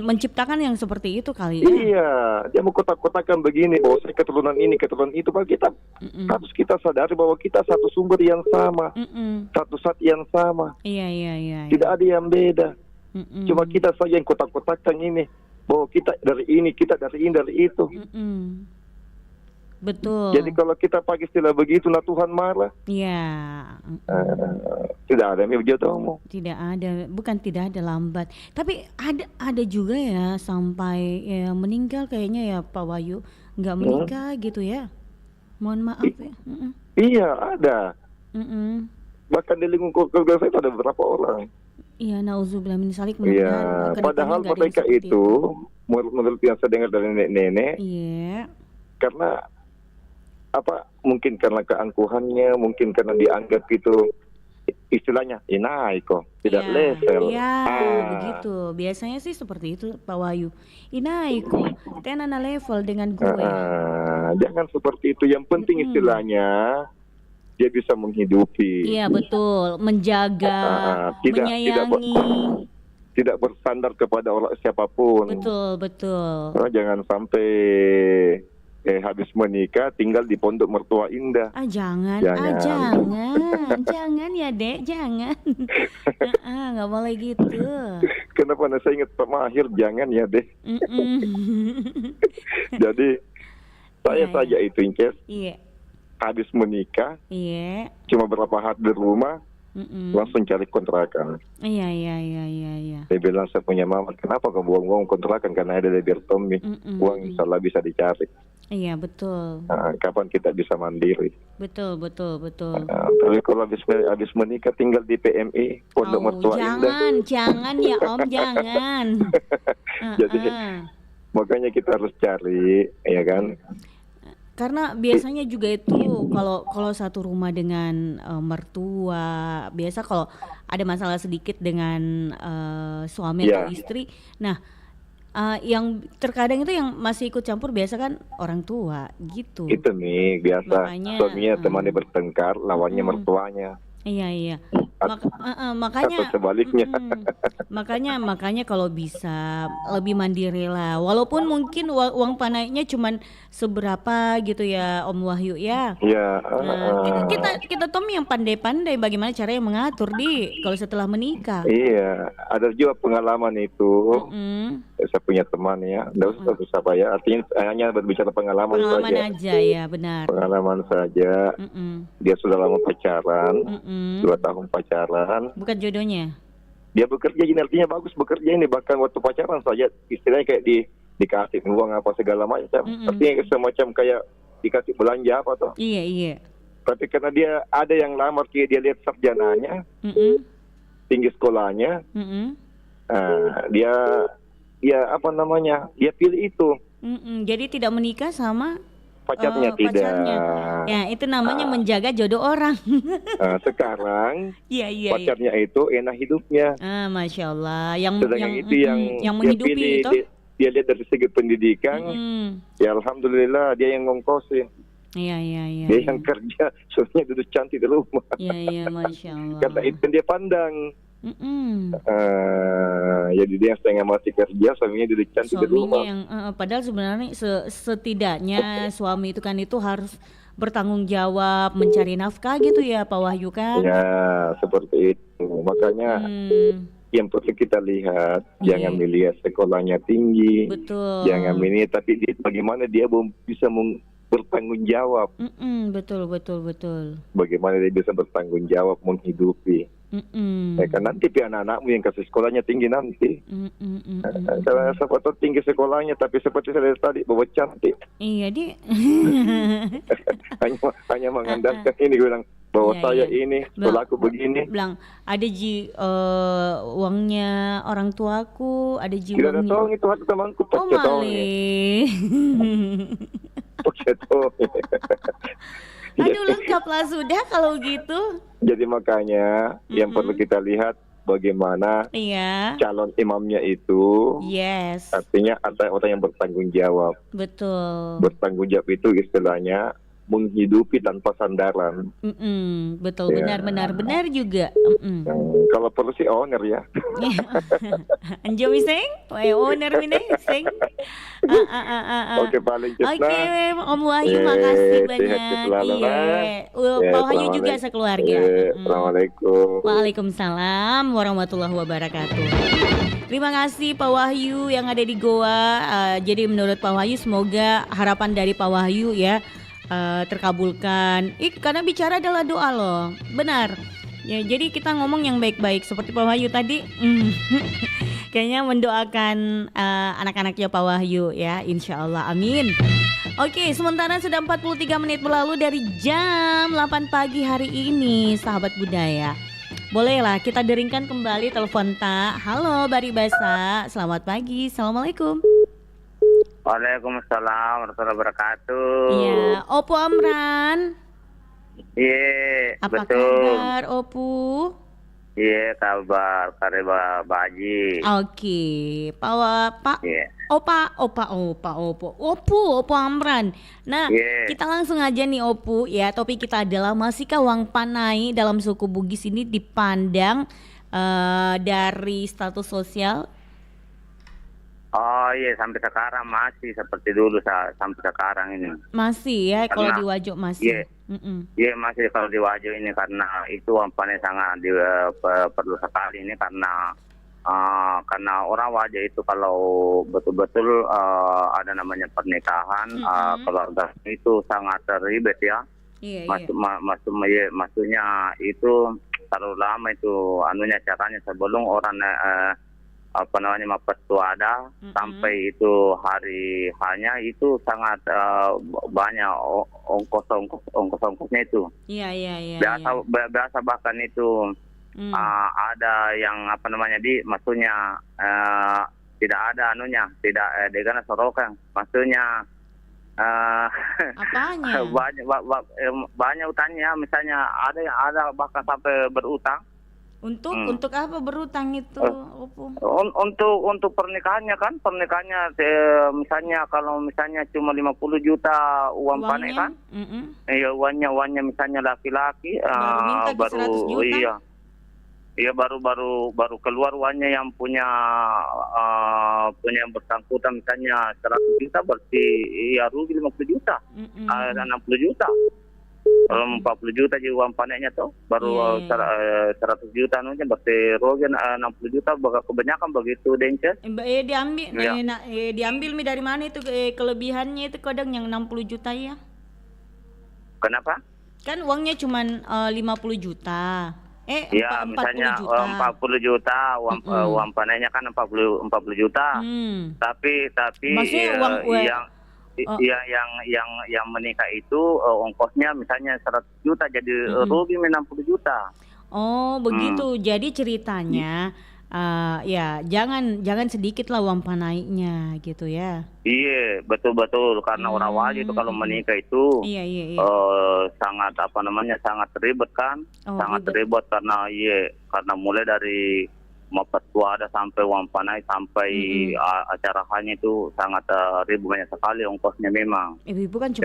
menciptakan yang seperti itu kali ya. Iya, dia mau kotak-kotakan begini, bahwa saya keturunan ini, keturunan itu. Bahwa kita harus kita sadari bahwa kita satu sumber yang sama, satu zat yang sama. Iya. Tidak ada yang beda. Cuma kita saja yang kotak-kotakan ini, bahwa kita dari ini, kita dari ini, dari itu. Betul. Jadi kalau kita pakai istilah begitu, nah Tuhan marah. Iya. Tidak ada yang jodohmu. Tidak ada, bukan tidak ada lambat. Tapi ada juga ya sampai meninggal kayaknya ya Pak Wahyu, nggak menikah gitu ya. Mohon maaf ya. Iya ada. Bahkan di lingkungan keluarga saya ada beberapa orang. Iya, nauzubillah min salik. Iya. Padahal mereka itu menurut yang saya dengar dari nenek-nenek. Iya. Karena mungkin karena keangkuhannya, mungkin karena dianggap itu istilahnya inaiko, tidak level. Iya, begitu. Biasanya sih seperti itu Pak Wahyu. Inaiko, tenana level dengan gue. Jangan seperti itu. Yang penting istilahnya dia bisa menghidupi. Iya betul, menjaga, menyayangi. Tidak bersandar kepada orang siapapun. Betul. Jangan sampai habis menikah tinggal di pondok mertua indah. Jangan ya Dek, jangan. Nggak boleh gitu. Kenapa saya ingat Pak Mahir, jangan ya Dek. Jadi saya saja itu Inces. Iya. Habis menikah. Iya. Cuma berapa hari di rumah. Langsung cari kontrakan. Iya. Saya bilang saya punya mama, kenapa kau buang-buang kontrakan, karena ada lebih Tommy. Uang insya Allah bisa dicari. Iya betul. Kapan kita bisa mandiri? Betul. Tapi kalau habis menikah tinggal di PMI, pondok mertua indah. Jangan ya Om, jangan. Jadi makanya kita harus cari, ya kan? Karena biasanya juga itu kalau satu rumah dengan mertua, biasa kalau ada masalah sedikit dengan suami atau istri, nah yang terkadang itu yang masih ikut campur biasa kan orang tua gitu. Itu nih biasa. Suaminya temani bertengkar, lawannya mertuanya. Iya. Makanya atau sebaliknya. Makanya kalau bisa lebih mandiri lah. Walaupun mungkin uang panainya cuman seberapa gitu ya Om Wahyu ya. Iya. Kita Tommy yang pandai-pandai bagaimana caranya mengatur kalau setelah menikah. Iya, ada juga pengalaman itu. Saya punya teman ya, tidak usah ya. Artinya hanya berbicara pengalaman aja ya, benar. Pengalaman saja. Dia sudah lama pacaran, 2 tahun pacaran. Bukan jodohnya. Dia bekerja ini, artinya bagus bekerja ini, bahkan waktu pacaran saja istilahnya kayak dikasih uang apa segala macam. Artinya semacam kayak dikasih belanja apa toh. Iya. Tapi karena dia ada yang lamar, dia lihat sarjananya, tinggi sekolahnya, dia pilih itu. Jadi tidak menikah sama pacarnya tidak. Pacarnya. Ya, itu namanya menjaga jodoh orang. Sekarang Iya. pacarnya itu enak hidupnya. Masya Allah. Sedangkan itu yang dia menghidupi pilih, itu. dia lihat dari segi pendidikan, ya alhamdulillah dia yang ngongkosin. Iya. Dia yang kerja, suaminya duduk cantik di rumah. Iya, Masya Allah. Karena itu yang dia pandang. Jadi dia setengah mati kerja, suaminya duduk cantik di rumah. Suaminya yang padahal sebenarnya setidaknya suami itu kan itu harus bertanggung jawab mencari nafkah gitu ya Pak Wahyu kan? Ya seperti itu. Makanya yang perlu kita lihat, jangan melihat sekolahnya tinggi, betul. Jangan ini, tapi bagaimana dia bisa bertanggung jawab. Betul. Bagaimana dia bisa bertanggung jawab menghidupi. Ya kan nanti anak-anakmu yang kasih sekolahnya tinggi nanti. Kalau siapa tinggi sekolahnya, tapi seperti saya tadi bawa cantik. Iya dia. hanya mengandalkan ini, gue bilang bahwa saya ini sekolahku begini. Bilang ada uangnya orang tuaku, ada tidak ada tolong itu hati temanku. Aduh lengkaplah sudah kalau gitu. Jadi makanya yang perlu kita lihat bagaimana calon imamnya itu. Yes. Artinya ada orang yang bertanggung jawab. Betul. Bertanggung jawab itu istilahnya menghidupi tanpa sandaran. Betul, benar juga. Kalau perlu sih owner ya. Anjo miseng, owner mine sing. Oke, paling cepat. Oke, Om Wahyu makasih banyak. Pak Wahyu juga sekeluarga. Assalamualaikum. Waalaikumsalam warahmatullahi wabarakatuh. Terima kasih Pak Wahyu yang ada di Goa. Jadi menurut Pak Wahyu semoga harapan dari Pak Wahyu ya terkabulkan. Karena bicara adalah doa loh. Benar. Ya, jadi kita ngomong yang baik-baik seperti Pak Wahyu tadi. Kayaknya mendoakan anak-anaknya Pak Wahyu ya, insya Allah, amin. Oke, sementara sudah 43 menit berlalu dari jam 8 pagi hari ini, sahabat budaya. Bolehlah kita deringkan kembali telepon tak. Halo Bari Basa, selamat pagi, assalamualaikum. Waalaikumsalam warahmatullahi wabarakatuh. Iya, Opu Amran. Iya, apa betul. Kabar Opu? Iya, kabar Baji. Oke, Pak. Yeah. Opu Amran. Nah, kita langsung aja nih Opu ya. Topik kita adalah masihkah uang panai dalam suku Bugis ini dipandang dari status sosial? Oh iya, sampai sekarang masih seperti dulu sampai sekarang ini. Masih ya, kalau di Wajo masih. Iya, masih kalau di Wajo ini karena itu umpamanya sangat perlu sekali ini karena orang Wajo itu kalau betul-betul ada namanya pernikahan, keluarga itu sangat terlibat ya. Maksudnya itu terlalu lama itu caranya sebelum orang petuada sampai itu hari hanya itu sangat banyak ongkos-ongkosnya itu. Iya. Biasa bahkan itu ada yang maksudnya tidak ada tidak dengan sorokan, maksudnya apanya? banyak utangnya, misalnya ada bahkan sampai berutang. Untuk apa berutang itu, Opu? Untuk pernikahannya misalnya kalau misalnya cuma 50 juta uang panen kan? Iya, uangnya misalnya laki-laki baru iya baru keluar uangnya yang punya yang bersangkutan misalnya 100 juta berarti ya rugi 50 juta. 60 juta. Kalau 40 juta jadi uang panennya tuh baru 100 juta anunya berarti rugi 60 juta kebanyakan begitu Dence. Diambil dari mana itu kelebihannya itu kadang yang 60 juta ya? Kenapa? Kan uangnya cuma 50 juta. Ya, misalnya 40 juta uang panennya kan 40 juta. Tapi maksudnya yang menikah itu ongkosnya misalnya 100 juta jadi rugi 60 juta. Oh begitu. Jadi ceritanya ya jangan sedikit lah uang panainya gitu ya. Iya, betul karena orang wajib itu kalau menikah itu Iya. sangat sangat ribet kan, sangat ribet karena mulai dari petua ada sampai uang panai sampai acara hanya itu sangat ribet, banyak sekali ongkosnya memang. Bukan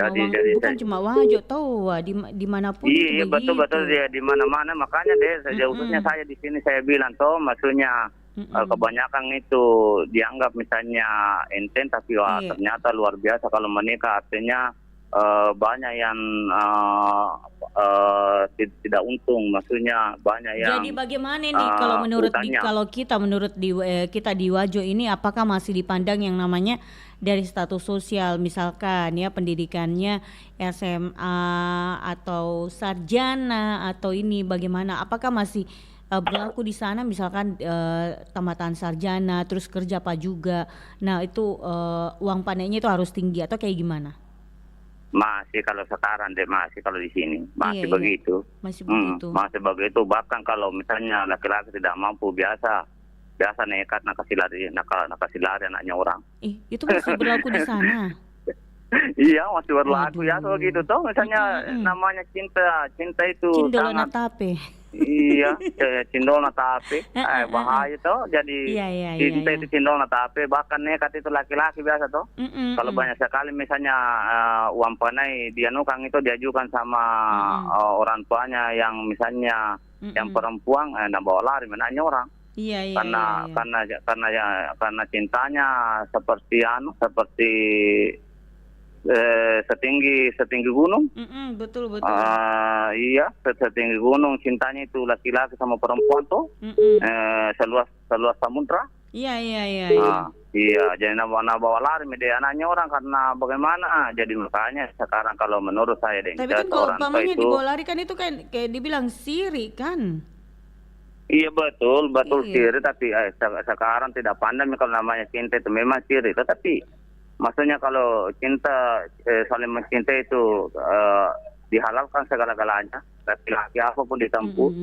cuma wajo tahu dimanapun. Iya betul ya di mana-mana, makanya khususnya saya di sini saya bilang maksudnya kebanyakan itu dianggap misalnya enten tapi ternyata luar biasa kalau menikah, artinya banyak yang tidak untung, maksudnya banyak yang. Jadi bagaimana nih kalau kita di Wajo ini, apakah masih dipandang yang namanya dari status sosial, misalkan ya pendidikannya SMA atau sarjana atau ini bagaimana? Apakah masih berlaku di sana misalkan tamatan sarjana terus kerja Pak juga. Nah, itu uang panainya itu harus tinggi atau kayak gimana? Masih kalau sekarang masih kalau di sini masih begitu. Masih begitu. Masih begitu, bahkan kalau misalnya laki-laki tidak mampu biasa nekat nak kasih lari anaknya orang. Itu masih berlaku di sana. Iya, masih berlaku ya kalau gitu toh, misalnya namanya cinta itu Cindolona tape. Iya, cindolona tape. Bahaya toh. Jadi cinta itu cindolona tape, bahkan nekat itu laki-laki biasa toh. Kalau banyak sekali misalnya uang panai dianukan itu diajukan sama orang tuanya yang misalnya yang perempuan bawa lari menanya orang. Iya. Karena cintanya seperti setinggi gunung. Betul. Iya, setinggi gunung cintanya itu laki-laki sama perempuan tuh. Seluas samudra. Iya. Iya, jadi bawa lari media anaknya orang karena bagaimana? Jadi makanya sekarang kalau menurut saya tapi kan kalau pamannya dibawa lari kan itu kan kayak dibilang siri kan. Iya betul siri, tapi sekarang tidak pandang kalau namanya cinta itu memang siri, tetapi maksudnya kalau cinta saling mencintai itu dihalalkan segala-galanya, laki-laki apapun ditempuh,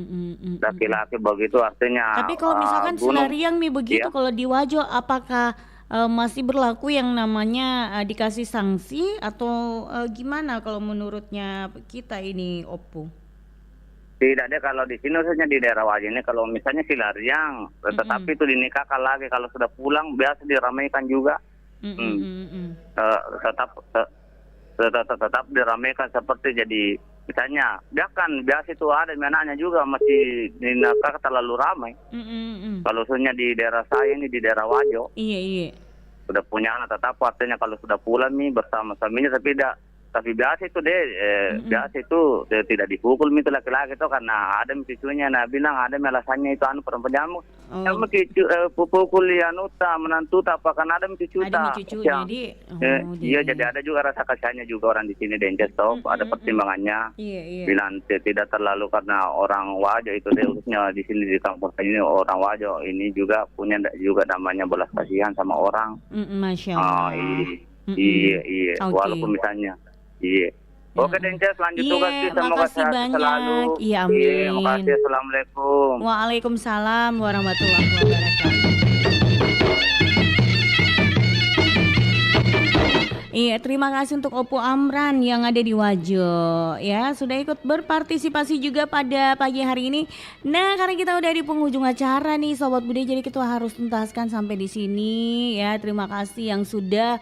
laki-laki begitu artinya. Tapi kalau misalkan senariang begitu, kalau di Wajo apakah masih berlaku yang namanya dikasih sanksi atau gimana kalau menurutnya kita ini Oppo? Tidak ada, kalau di sini khususnya di daerah Wajo ini kalau misalnya si lariang, tetapi itu dinikahkan lagi, kalau sudah pulang biasa diramaikan juga. Tetap diramaikan seperti jadi misalnya biasa itu ada anaknya juga masih dinikah terlalu ramai. Kalau khususnya di daerah saya ini di daerah Wajo. Iya. Sudah punya anak tetap, artinya kalau sudah pulang bersama suaminya tapi biasa itu biasa itu tidak dipukul itu laki-laki itu karena ada cucunya bilang ada alasannya itu perempuan jamu yang pukul menantu apa karena ada cucu jadi ada juga rasa kasihnya juga orang di sini Dences ada pertimbangannya. Bilang tidak terlalu karena orang Wajo itu khususnya di sini di kampung ini orang Wajo ini juga punya juga namanya belas kasihan sama orang. Masya Allah. Iya. Walaupun misalnya. Iya. Oke Dences, lanjut tugas sih, semoga sehat selalu. Iya, amin. Terima kasih. Assalamualaikum. Waalaikumsalam warahmatullahi wabarakatuh. Iya, terima kasih untuk Oppo Amran yang ada di Wajo ya, sudah ikut berpartisipasi juga pada pagi hari ini. Nah, karena kita udah di penghujung acara nih Sobat Budaya, jadi kita harus tuntaskan sampai di sini ya. Terima kasih yang sudah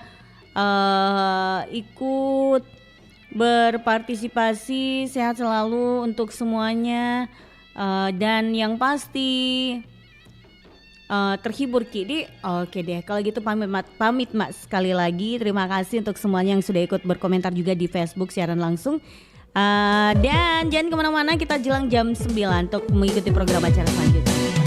ikut berpartisipasi, sehat selalu untuk semuanya, dan yang pasti terhibur Kidi. Oke deh, kalau gitu pamit Mak sekali lagi. Terima kasih untuk semuanya yang sudah ikut berkomentar juga di Facebook siaran langsung. Dan jangan kemana-mana, kita jelang jam 9 untuk mengikuti program acara selanjutnya.